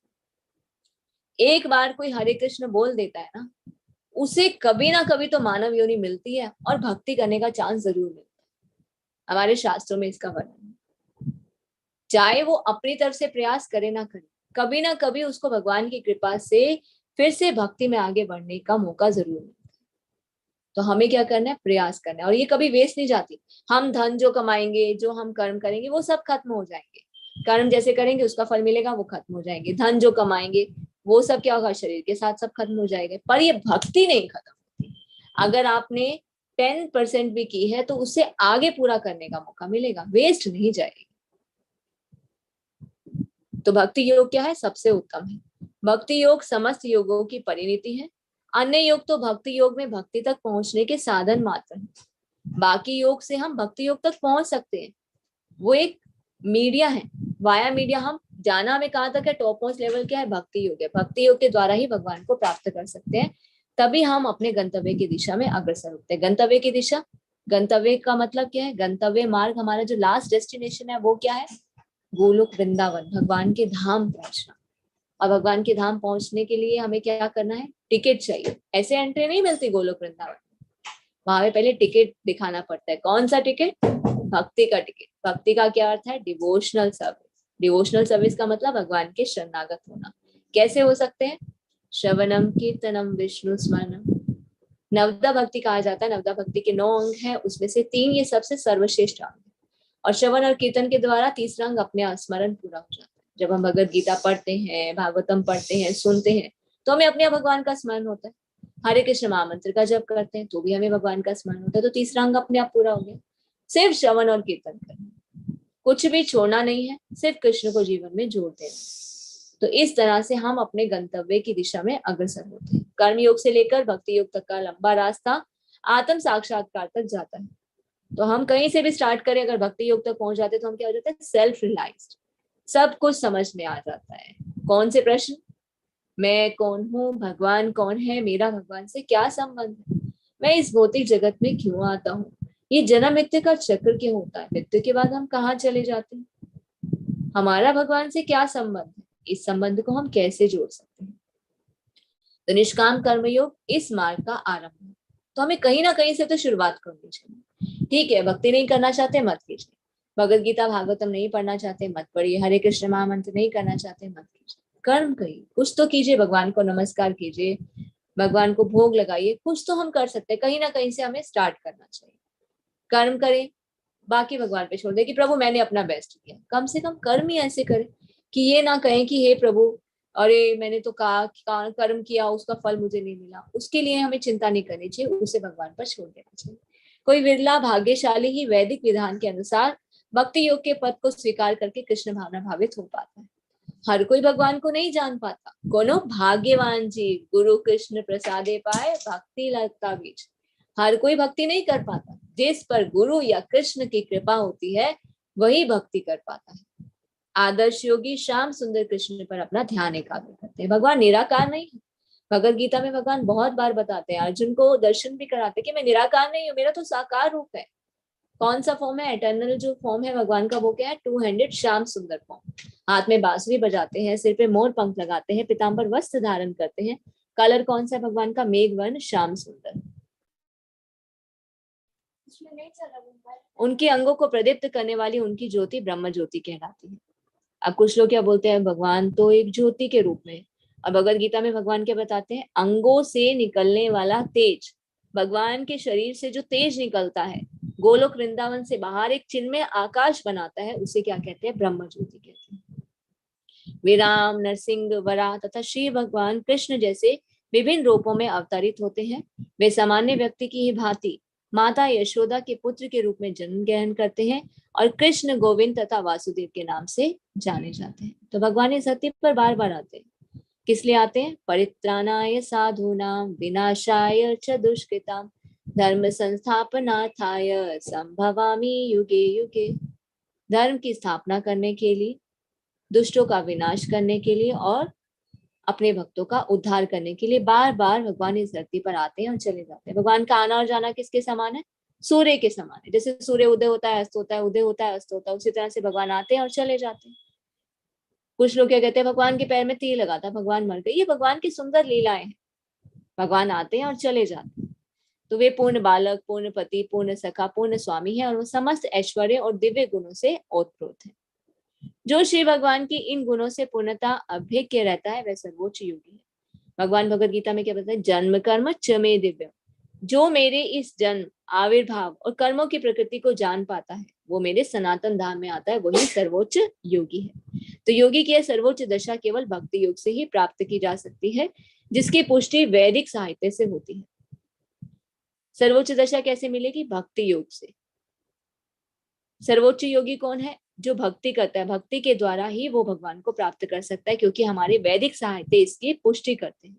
एक बार कोई हरे कृष्ण बोल देता है ना, उसे कभी ना कभी तो मानव योनि मिलती है और भक्ति करने का चांस जरूर मिलता है। हमारे शास्त्रों में इसका वर्णन है। चाहे वो अपनी तरफ से प्रयास करे ना करे, कभी ना कभी उसको भगवान की कृपा से फिर से भक्ति में आगे बढ़ने का मौका जरूर मिलता है। तो हमें क्या करना है, प्रयास करना है, और ये कभी वेस्ट नहीं जाती। हम धन जो कमाएंगे, जो हम कर्म करेंगे, वो सब खत्म हो जाएंगे। कर्म जैसे करेंगे उसका फल मिलेगा, वो खत्म हो जाएंगे। धन जो कमाएंगे वो सब क्या होगा, शरीर के साथ सब खत्म हो जाएगा। पर ये भक्ति नहीं खत्म होती। अगर आपने 10% भी की है तो उससे आगे पूरा करने का मौका मिलेगा, वेस्ट नहीं जाएगी। तो भक्ति योग क्या है, सबसे उत्तम है। भक्ति योग समस्त योगों की परिणति है। अन्य योग तो भक्ति योग में भक्ति तक पहुंचने के साधन मात्र हैं। बाकी योग से हम भक्ति योग तक पहुंच सकते हैं, वो एक मीडिया है, वाया मीडिया। हम जाना हमें कहाँ तक है, टॉप मोस्ट लेवल क्या है, भक्ति योग है। भक्ति योग के द्वारा ही भगवान को प्राप्त कर सकते हैं, तभी हम अपने गंतव्य की दिशा में अग्रसर होते हैं। गंतव्य की दिशा, गंतव्य का मतलब क्या है, गंतव्य मार्ग, हमारा जो लास्ट डेस्टिनेशन है वो क्या है, गोलोक वृंदावन, भगवान के धाम पहुंचना। और भगवान के धाम पहुंचने के लिए हमें क्या करना है, टिकट चाहिए। ऐसे एंट्री नहीं मिलती गोलोक वृंदावन, वहां पे पहले टिकट दिखाना पड़ता है। कौन सा टिकट, भक्ति का टिकट। भक्ति का क्या अर्थ है, डिवोशनल सर्विस। डिवोशनल सर्विस का मतलब भगवान के शरणागत होना। कैसे हो सकते हैं, श्रवणम कीर्तनम विष्णु स्मरणम। नवदा भक्ति कहा जाता है। नवदा भक्ति के 9 अंग हैं, उसमें से 3 ये सबसे सर्वश्रेष्ठ अंग है। और श्रवण और कीर्तन के द्वारा तीसरा अंग अपने स्मरण पूरा हो जाता है। जब हम भगवत गीता पढ़ते हैं, भागवतम पढ़ते हैं, सुनते हैं, तो हमें अपने भगवान का स्मरण होता है। हरे कृष्ण महामंत्र का जप करते हैं तो भी हमें भगवान का स्मरण होता है। तो तीसरा अंग अपने आप पूरा हो गया। सिर्फ श्रवण और कीर्तन करना, कुछ भी छोड़ना नहीं है, सिर्फ कृष्ण को जीवन में जोड़ देना। तो इस तरह से हम अपने गंतव्य की दिशा में अग्रसर होते हैं। कर्म योग से लेकर भक्ति योग तक का लंबा रास्ता आत्म साक्षात्कार तक जाता है। तो हम कहीं से भी स्टार्ट करें, अगर भक्ति योग तक पहुंच जाते हैं तो हम क्या हो जाते हैं, सेल्फ रियलाइज्ड, सब कुछ समझ में आ जाता है। कौन से प्रश्न, मैं कौन हूँ, भगवान कौन है, मेरा भगवान से क्या संबंध है, मैं इस भौतिक जगत में क्यों आता हूँ, ये जन्म मृत्यु का चक्र क्यों होता है, मृत्यु के बाद हम कहाँ चले जाते हैं, हमारा भगवान से क्या संबंध है, इस संबंध को हम कैसे जोड़ सकते हैं। तो निष्काम कर्मयोग इस मार्ग का आरंभ है। तो हमें कहीं ना कहीं से तो शुरुआत करनी चाहिए। ठीक है, भक्ति नहीं करना चाहते मत कीजिए, भगवत गीता भागवतम नहीं पढ़ना चाहते मत पढ़िए, हरे कृष्ण महामंत्र नहीं करना चाहते मत कीजिए। कर्म करिए, कुछ तो कीजिए, भगवान को नमस्कार कीजिए, भगवान को भोग लगाइए, कुछ तो हम कर सकते हैं। कहीं ना कहीं से हमें स्टार्ट करना चाहिए। कर्म करें, बाकी भगवान पे छोड़ दे कि प्रभु मैंने अपना बेस्ट किया। कम से कम कर्म ही ऐसे करें कि ये ना कहें कि हे प्रभु, अरे मैंने तो कहा कर्म किया, उसका फल मुझे नहीं मिला। उसके लिए हमें चिंता नहीं करनी चाहिए, उसे भगवान पर छोड़ देना चाहिए। कोई विरला भाग्यशाली ही वैदिक विधान के अनुसार भक्ति योग के पद को स्वीकार करके कृष्ण भावना भावित हो पाता है। हर कोई भगवान को नहीं जान पाता। कोनो भाग्यवान जीव गुरु कृष्ण प्रसादे पाए भक्ति लगता बीज। हर कोई भक्ति नहीं कर पाता। जिस पर गुरु या कृष्ण की कृपा होती है वही भक्ति कर पाता है। आदर्श योगी श्याम सुंदर कृष्ण पर अपना ध्यान एकाग्र करते हैं। भगवान निराकार नहीं है। भगवत गीता में भगवान बहुत बार बताते हैं, अर्जुन को दर्शन भी कराते कि मैं निराकार नहीं हूँ, मेरा तो साकार रूप है। कौन सा फॉर्म है, एटर्नल जो फॉर्म है भगवान का, वो क्या है, 2 हैंडेड श्याम सुंदर फॉर्म। हाथ में बांसुरी बजाते हैं, सिर पे मोर पंख लगाते हैं, पीतांबर वस्त्र धारण करते हैं। कलर कौन सा है भगवान का, मेघवर्ण श्याम सुंदर। उनके अंगों को प्रदीप्त करने वाली उनकी ज्योति ब्रह्म ज्योति कहलाती है। अब कुछ लोग क्या बोलते हैं, भगवान तो एक ज्योति के रूप में। और भगवत गीता में भगवान क्या बताते हैं, अंगों से निकलने वाला तेज, भगवान के शरीर से जो तेज निकलता है, गोलोक वृंदावन से बाहर एक चिन्मय आकाश बनाता है, उसे क्या कहते हैं, ब्रह्म ज्योति कहते हैं। वे राम, नरसिंह, वराह तथा श्री भगवान कृष्ण जैसे विभिन्न रूपों में अवतरित होते हैं। वे सामान्य व्यक्ति की ही भांति माता यशोदा के पुत्र के रूप में जन्म ग्रहण करते हैं और कृष्ण, गोविंद तथा वासुदेव के नाम से जाने जाते हैं। तो भगवान इस धरती पर बार बार आते हैं। किस लिए आते हैं, परित्राणाय साधूनां विनाशाय च दुष्कृतां धर्म संस्थापनार्थाय संभवामि युगे युगे। धर्म की स्थापना करने के लिए, दुष्टों का विनाश करने के लिए और अपने भक्तों का उद्धार करने के लिए बार बार भगवान इस धरती पर आते हैं और चले जाते हैं। भगवान का आना और जाना किसके समान है? सूर्य के समान है। जैसे सूर्य उदय होता है, अस्त होता है, उदय होता है, अस्त होता है, उसी तरह से भगवान आते हैं और चले जाते हैं। कुछ लोग क्या कहते हैं, भगवान के पैर में तीर लगा था, भगवान मर गए। ये भगवान की सुंदर लीलाएं हैं। भगवान आते हैं और चले जाते हैं। तो वे पूर्ण बालक, पूर्ण पति, पूर्ण सखा, पूर्ण स्वामी है और वो समस्त ऐश्वर्य और दिव्य गुणों से ओतप्रोत है। जो श्री भगवान की इन गुणों से पूर्णता अभिज्ञ रहता है वह सर्वोच्च योगी है। भगवान भगवत गीता में क्या बताते हैं? जन्म कर्म च मे दिव्य। जो मेरे इस जन्म, आविर्भाव और कर्मों की प्रकृति को जान पाता है वो मेरे सनातन धाम में आता है, वही सर्वोच्च योगी है। तो योगी की यह सर्वोच्च दशा केवल भक्ति योग से ही प्राप्त की जा सकती है, जिसकी पुष्टि वैदिक साहित्य से होती है। सर्वोच्च दशा कैसे मिलेगी? भक्ति योग से। सर्वोच्च योगी कौन है? जो भक्ति करता है। भक्ति के द्वारा ही वो भगवान को प्राप्त कर सकता है, क्योंकि हमारे वैदिक साहित्य इसकी पुष्टि करते हैं।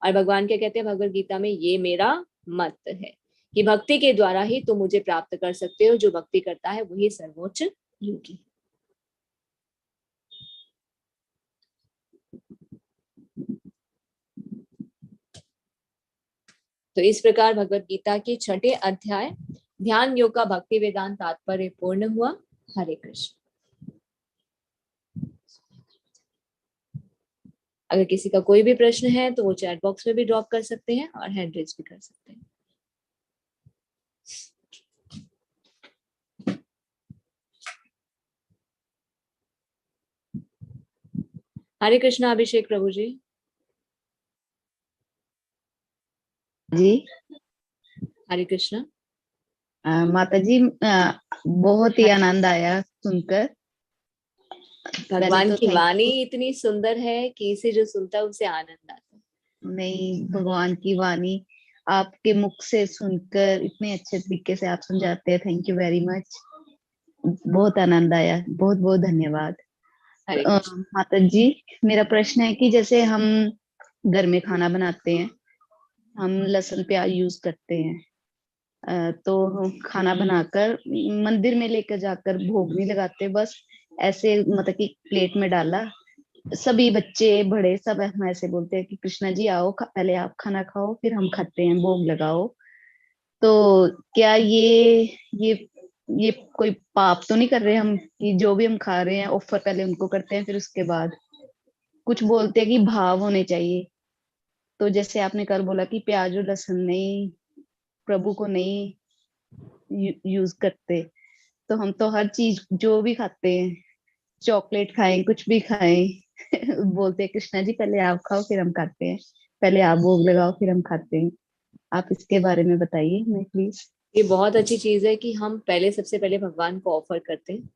और भगवान क्या कहते हैं भगवत गीता में? ये मेरा मत है कि भक्ति के द्वारा ही तुम मुझे प्राप्त कर सकते हो। जो भक्ति करता है वही सर्वोच्च योगी है। तो इस प्रकार भगवत गीता के छठे अध्याय ध्यान योग का भक्ति वेदांत तात्पर्य पूर्ण हुआ। हरे कृष्ण। अगर किसी का कोई भी प्रश्न है तो वो चैट बॉक्स में भी ड्रॉप कर सकते हैं और हैंड रेज भी कर सकते हैं। हरे कृष्णा अभिषेक प्रभु जी। जी हरे कृष्णा। माता जी, बहुत ही आनंद आया सुनकर। भगवान तो की थैंक वाणी यू। इतनी सुंदर है कि इसे जो सुनता है उसे आनंद आता है। नहीं, भगवान की वाणी आपके मुख से सुनकर इतने अच्छे तरीके से आप समझाते हैं। Thank you very much. बहुत आनंद आया। बहुत बहुत धन्यवाद। हरे कृष्ण। माता जी, मेरा प्रश्न है कि जैसे हम घर में खाना बनाते हैं, हम लहसुन प्याज यूज करते हैं, तो हम खाना बनाकर मंदिर में लेकर जाकर भोग नहीं लगाते, बस ऐसे मतलब कि प्लेट में डाला, सभी बच्चे बड़े सब हम ऐसे बोलते हैं कि कृष्णा जी आओ, पहले आप खाना खाओ फिर हम खाते हैं, भोग लगाओ। तो क्या ये ये कोई पाप तो नहीं कर रहे हम कि जो भी हम खा रहे हैं ऑफर पहले उनको करते हैं फिर उसके बाद? कुछ बोलते हैं कि भाव होने चाहिए। तो जैसे आपने कल बोला कि प्याज और लहसुन नहीं, प्रभु को नहीं यूज करते, तो हम तो हर चीज जो भी खाते हैं, चॉकलेट खाएं कुछ भी खाएं बोलते हैं कृष्णा जी पहले आप खाओ फिर हम खाते हैं, पहले आप भोग लगाओ फिर हम खाते हैं। आप इसके बारे में बताइए मैं प्लीज। ये बहुत अच्छी चीज है कि हम पहले सबसे पहले भगवान को ऑफर करते हैं।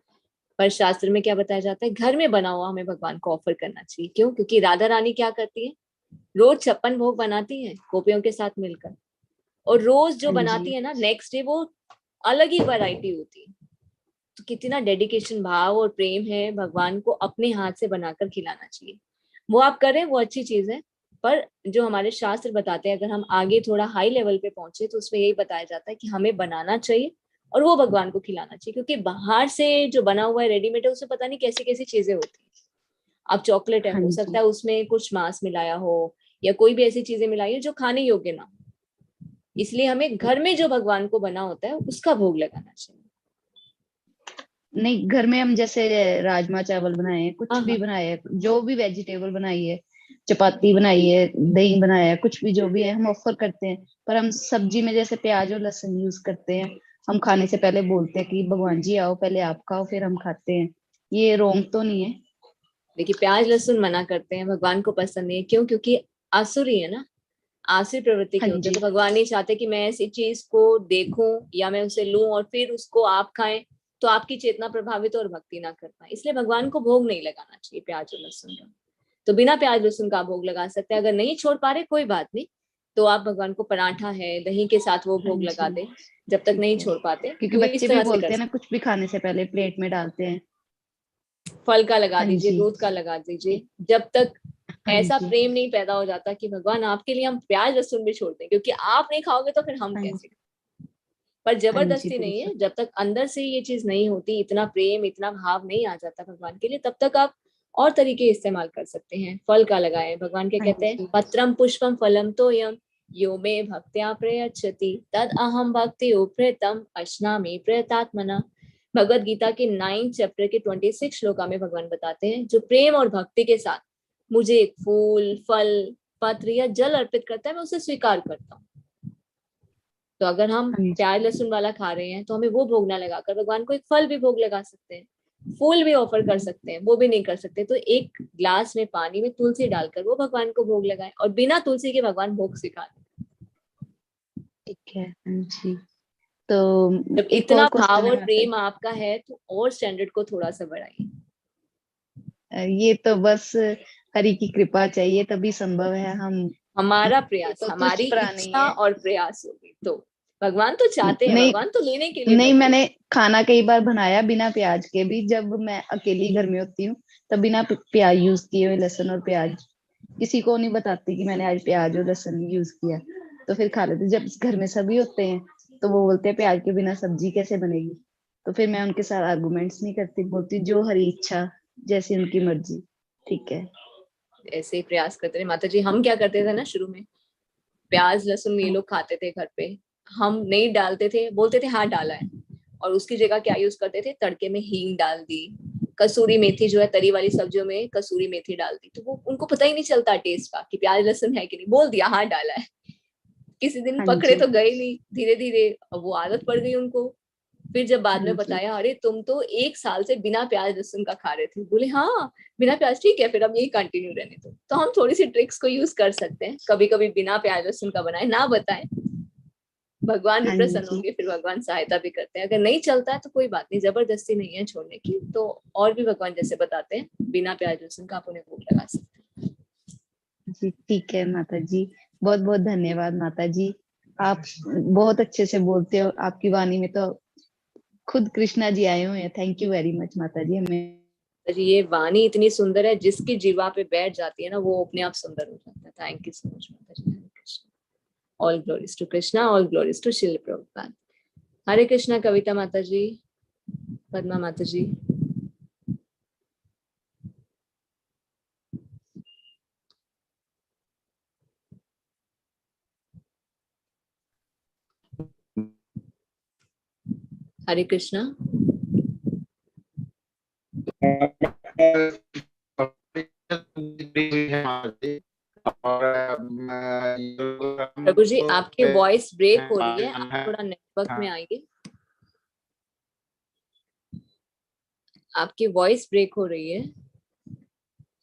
पर शास्त्र में क्या बताया जाता है? घर में बना हुआ हमें भगवान को ऑफर करना चाहिए। क्यों? क्योंकि राधा रानी क्या करती है? रोज 56 भोग बनाती है गोपियों के साथ मिलकर। और रोज जो हाँ जी। बनाती है ना, नेक्स्ट डे वो अलग ही वैरायटी होती है। तो कितना डेडिकेशन, भाव और प्रेम है, भगवान को अपने हाथ से बनाकर खिलाना चाहिए। वो आप करें, वो अच्छी चीज है। पर जो हमारे शास्त्र बताते हैं, अगर हम आगे थोड़ा हाई लेवल पे पहुंचे तो उसमें यही बताया जाता है कि हमें बनाना चाहिए और वो भगवान को खिलाना चाहिए। क्योंकि बाहर से जो बना हुआ है, रेडीमेड है, उसमें पता नहीं कैसी कैसी चीजें होती है। अब चॉकलेट है, हाँ हो सकता जी। है उसमें कुछ मांस मिलाया हो या कोई भी ऐसी चीजें मिलाई हो जो खाने योग्य ना हो। इसलिए हमें घर में जो भगवान को बना होता है उसका भोग लगाना चाहिए। नहीं, घर में हम जैसे राजमा चावल बनाए, हाँ कुछ भी हाँ। बनाए, जो भी वेजिटेबल बनाई है, चपाती बनाई है, दही बनाया है, कुछ भी जो भी है हम ऑफर करते हैं। पर हम सब्जी में जैसे प्याज और लहसुन यूज करते हैं, हम खाने से पहले बोलते हैं कि भगवान जी आओ पहले आप खाओ फिर हम खाते हैं। ये रोंग तो नहीं है? देखिए, प्याज लहसुन मना करते हैं, भगवान को पसंद नहीं है। क्यों? क्योंकि आसुरी है ना, आसुरी प्रवृत्ति हाँ के होते हैं। जी। तो भगवान नहीं चाहते कि मैं ऐसी चीज को देखूं या मैं उसे लूं और फिर उसको आप खाएं, तो आपकी चेतना प्रभावित और भक्ति ना कर पाए। इसलिए भगवान को भोग नहीं लगाना चाहिए प्याज और लहसुन का। तो बिना प्याज लहसुन का भोग लगा सकते हैं। अगर नहीं छोड़ पा रहे कोई बात नहीं, तो आप भगवान को पराठा है, दही के साथ वो हाँ भोग लगा जी। दे। जब तक ठीक नहीं है। छोड़ पाते क्योंकि तो इस बच्चे भी तरह से कर बोलते हैं ना, सकते कुछ भी खाने से पहले प्लेट में डालते हैं। हैं। फल का लगा हाँ दीजिए, जी। दूध का लगा दीजिए। जब तक हाँ ऐसा जी। प्रेम नहीं पैदा हो जाता कि भगवान आपके लिए हम प्याज लहसुन भी छोड़ दें, क्योंकि आप नहीं खाओगे तो फिर हम हाँ कैसे जी। खाएं? पर हाँ जी जबरदस्ती नहीं बिल्कुल। है। जब तक अंदर से ये चीज नहीं होती, इतना प्रेम इतना भाव नहीं आ जाता भगवान के लिए, तब तक आप और तरीके इस्तेमाल कर सकते हैं। फल का लगाए, भगवान क्या हाँ कहते हैं, जी। पत्रम पुष्पम फलम तोयम यो मे भक्त्या प्रयच्छति तद अहम भक्ति उपहृतम अश्नामि प्रयतात्मना। भगवत गीता के 9 चैप्टर के 26 श्लोका में भगवान बताते हैं, जो प्रेम और भक्ति के साथ मुझे एक फूल, फल, पत्र या जल अर्पित करता है, मैं उसे स्वीकार करता हूँ। तो अगर हम हाँ जी। प्याज लहसुन वाला खा रहे हैं तो हमें वो भोग ना लगाकर भगवान को एक फल भी भोग लगा सकते हैं, फूल भी ऑफर कर सकते हैं, वो भी नहीं कर सकते तो एक ग्लास में पानी में तुलसी डालकर वो भगवान को भोग लगाएं, और बिना तुलसी के भगवान भोग सिखा दें। ठीक है। हाँ जी। तो जब एक और इतना क्वेश्चन भाव है और माता प्रेम जी। आपका है तो और स्टैंडर्ड को थोड़ा सा बढ़ाइए। ये तो बस हरि की कृपा चाहिए तभी संभव है। हम हमारा ये प्रयास, तो तुच्छ हमारी प्राणी इच्छा है। और प्रयास होगी तो भगवान तो चाहते हैं, नहीं, भगवान तो लेने के लिए नहीं, बैठे। मैंने खाना कई बार बनाया बिना प्याज के भी, जब मैं अकेली घर में होती हूँ तब बिना प्याज यूज किए हुए, लहसुन और प्याज, किसी को नहीं बताती कि मैंने आज प्याज और लहसुन यूज किया, तो फिर खा लेते। जब घर में सभी होते हैं तो वो बोलते हैं प्याज के बिना सब्जी कैसे बनेगी, तो फिर मैं उनके साथ आर्गुमेंट्स नहीं करती, बोलती जो हरी इच्छा, जैसी उनकी मर्जी। ठीक है। ऐसे ही प्रयास करते रहे माता जी। हम क्या करते थे ना, शुरू में प्याज लहसुन ये लोग खाते थे घर पे, हम नहीं डालते थे, बोलते थे हाँ डाला है, और उसकी जगह क्या यूज करते थे, तड़के में हींग डाल दी, कसूरी मेथी जो है तरी वाली सब्जियों में कसूरी मेथी डाल दी, तो वो उनको पता ही नहीं चलता टेस्ट का कि प्याज लहसुन है कि नहीं, बोल दिया हाँ डाला है। किसी दिन हाँ पकड़े जी। तो गए नहीं, धीरे धीरे अब वो आदत पड़ गई उनको। फिर जब बाद हाँ में जी। बताया, अरे तुम तो 1 साल से बिना प्याज लहसुन का खा रहे थे, बोले हाँ बिना प्याज, ठीक है फिर अब यही कंटिन्यू रहने दो। तो हम थोड़ी सी ट्रिक्स को यूज कर सकते हैं, कभी कभी बिना प्याज लहसुन का बनाए, ना बताएं, भगवान भी हाँ प्रसन्न जी। होंगे, फिर भगवान सहायता भी करते हैं। अगर नहीं चलता है तो कोई बात नहीं, जबरदस्ती नहीं है छोड़ने की, तो और भी भगवान जैसे बताते हैं बिना प्याज लहसुन का आप उन्हें भोग लगा सकते जी ठीक है माता जी। बहुत बहुत धन्यवाद माता जी। आप बहुत अच्छे से बोलते हो, आपकी वाणी में तो खुद कृष्णा जी आए हुए हैं। थैंक यू वेरी मच माता जी। हमें हैं। तो ये वाणी इतनी सुंदर है, जिसकी जीवा पे बैठ जाती है ना वो अपने आप सुंदर हो जाता है। थैंक यू सो मच माता जी। Hare Krishna. All glories to Krishna, all glories to Srila Prabhupada. हरे कृष्णा कविता माता जी, पद्मा माता जी। हरे कृष्णा। और प्रभु जी आपकी वॉइस ब्रेक हो रही है, आप हाँ, थोड़ा नेटवर्क में आइए। आपकी वॉइस ब्रेक हो रही है।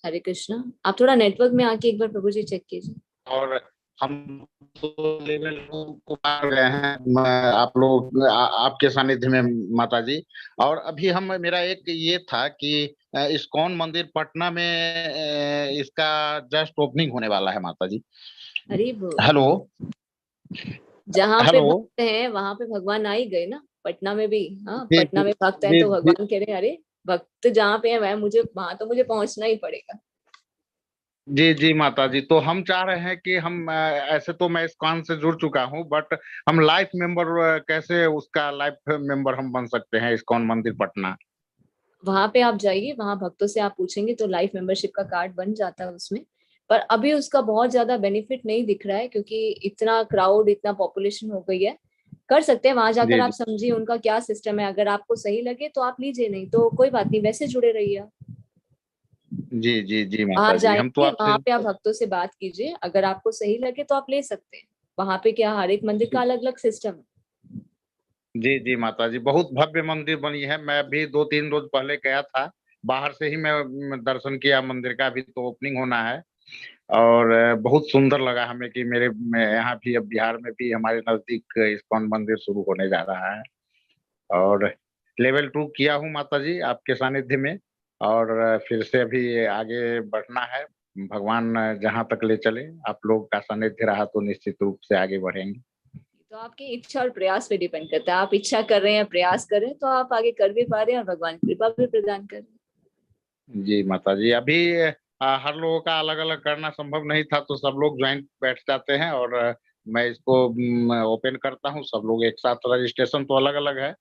हरे कृष्णा, आप थोड़ा नेटवर्क में आके एक बार प्रभु जी चेक कीजिए। और हम तो लेवल को पार गए हैं आप लोग आपके सानिध्य में माता जी। और अभी हम मेरा एक ये था कि इस्कॉन मंदिर पटना में इसका जस्ट ओपनिंग होने वाला है माता जी। हरि बोल। हेलो। जहाँ पे हेलो। भक्त हैं वहां पे भगवान आ ही गए ना, पटना में भी। हाँ, जी पटना जी में भक्त हैं जी तो जी भगवान कह रहे हैं, अरे भक्त जहाँ पे है वह मुझे, वहां तो मुझे पहुंचना ही पड़ेगा। जी जी माता जी। तो हम चाह रहे हैं कि हम ऐसे तो मैं इस्कॉन से जुड़ चुका हूँ, बट हम लाइफ मेंबर कैसे उसका लाइफ मेंबर हम बन सकते हैं इस्कॉन मंदिर पटना। वहां पे आप जाइए, वहां भक्तों से आप पूछेंगे तो लाइफ मेंबरशिप का कार्ड बन जाता है उसमें। पर अभी उसका बहुत ज्यादा बेनिफिट नहीं दिख रहा है, क्योंकि इतना क्राउड, इतना पॉपुलेशन हो गई है। कर सकते हैं वहां जाकर, जी आप जी समझिए उनका क्या सिस्टम है, अगर आपको सही लगे तो आप लीजिए, नहीं तो कोई बात नहीं, वैसे जुड़े रहिए आप। जी जी जी वहां माता जी। हम तो जाएंगे, आपसे वहां पे आप भक्तों से बात कीजिए, अगर आपको सही लगे तो आप ले सकते हैं। वहां पे क्या, हर एक मंदिर का अलग अलग सिस्टम है। जी जी माता जी, बहुत भव्य मंदिर बनी है। मैं भी 2-3 रोज पहले गया था, बाहर से ही मैं दर्शन किया मंदिर का। अभी तो ओपनिंग होना है। और बहुत सुंदर लगा हमें कि यहाँ भी अब बिहार में भी हमारे नजदीक इस्कॉन मंदिर शुरू होने जा रहा है। और लेवल 2 किया हूँ माता जी आपके सानिध्य में। और फिर से अभी आगे बढ़ना है। भगवान जहाँ तक ले चले, आप लोग का सानिध्य रहा तो निश्चित रूप से आगे बढ़ेंगे। तो आपकी इच्छा और प्रयास पे डिपेंड करता है, आप इच्छा कर रहे हैं, प्रयास कर रहे हैं तो आप आगे कर भी पा रहे हैं, और भगवान कृपा भी प्रदान कर रहे हैं। जी माता जी। अभी हर लोगों का अलग अलग करना संभव नहीं था, तो सब लोग ज्वाइंट बैठ जाते हैं। और मैं इसको ओपन करता हूँ, सब लोग एक साथ। रजिस्ट्रेशन तो अलग अलग है,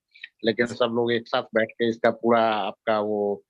लेकिन सब लोग एक साथ बैठ के इसका पूरा आपका वो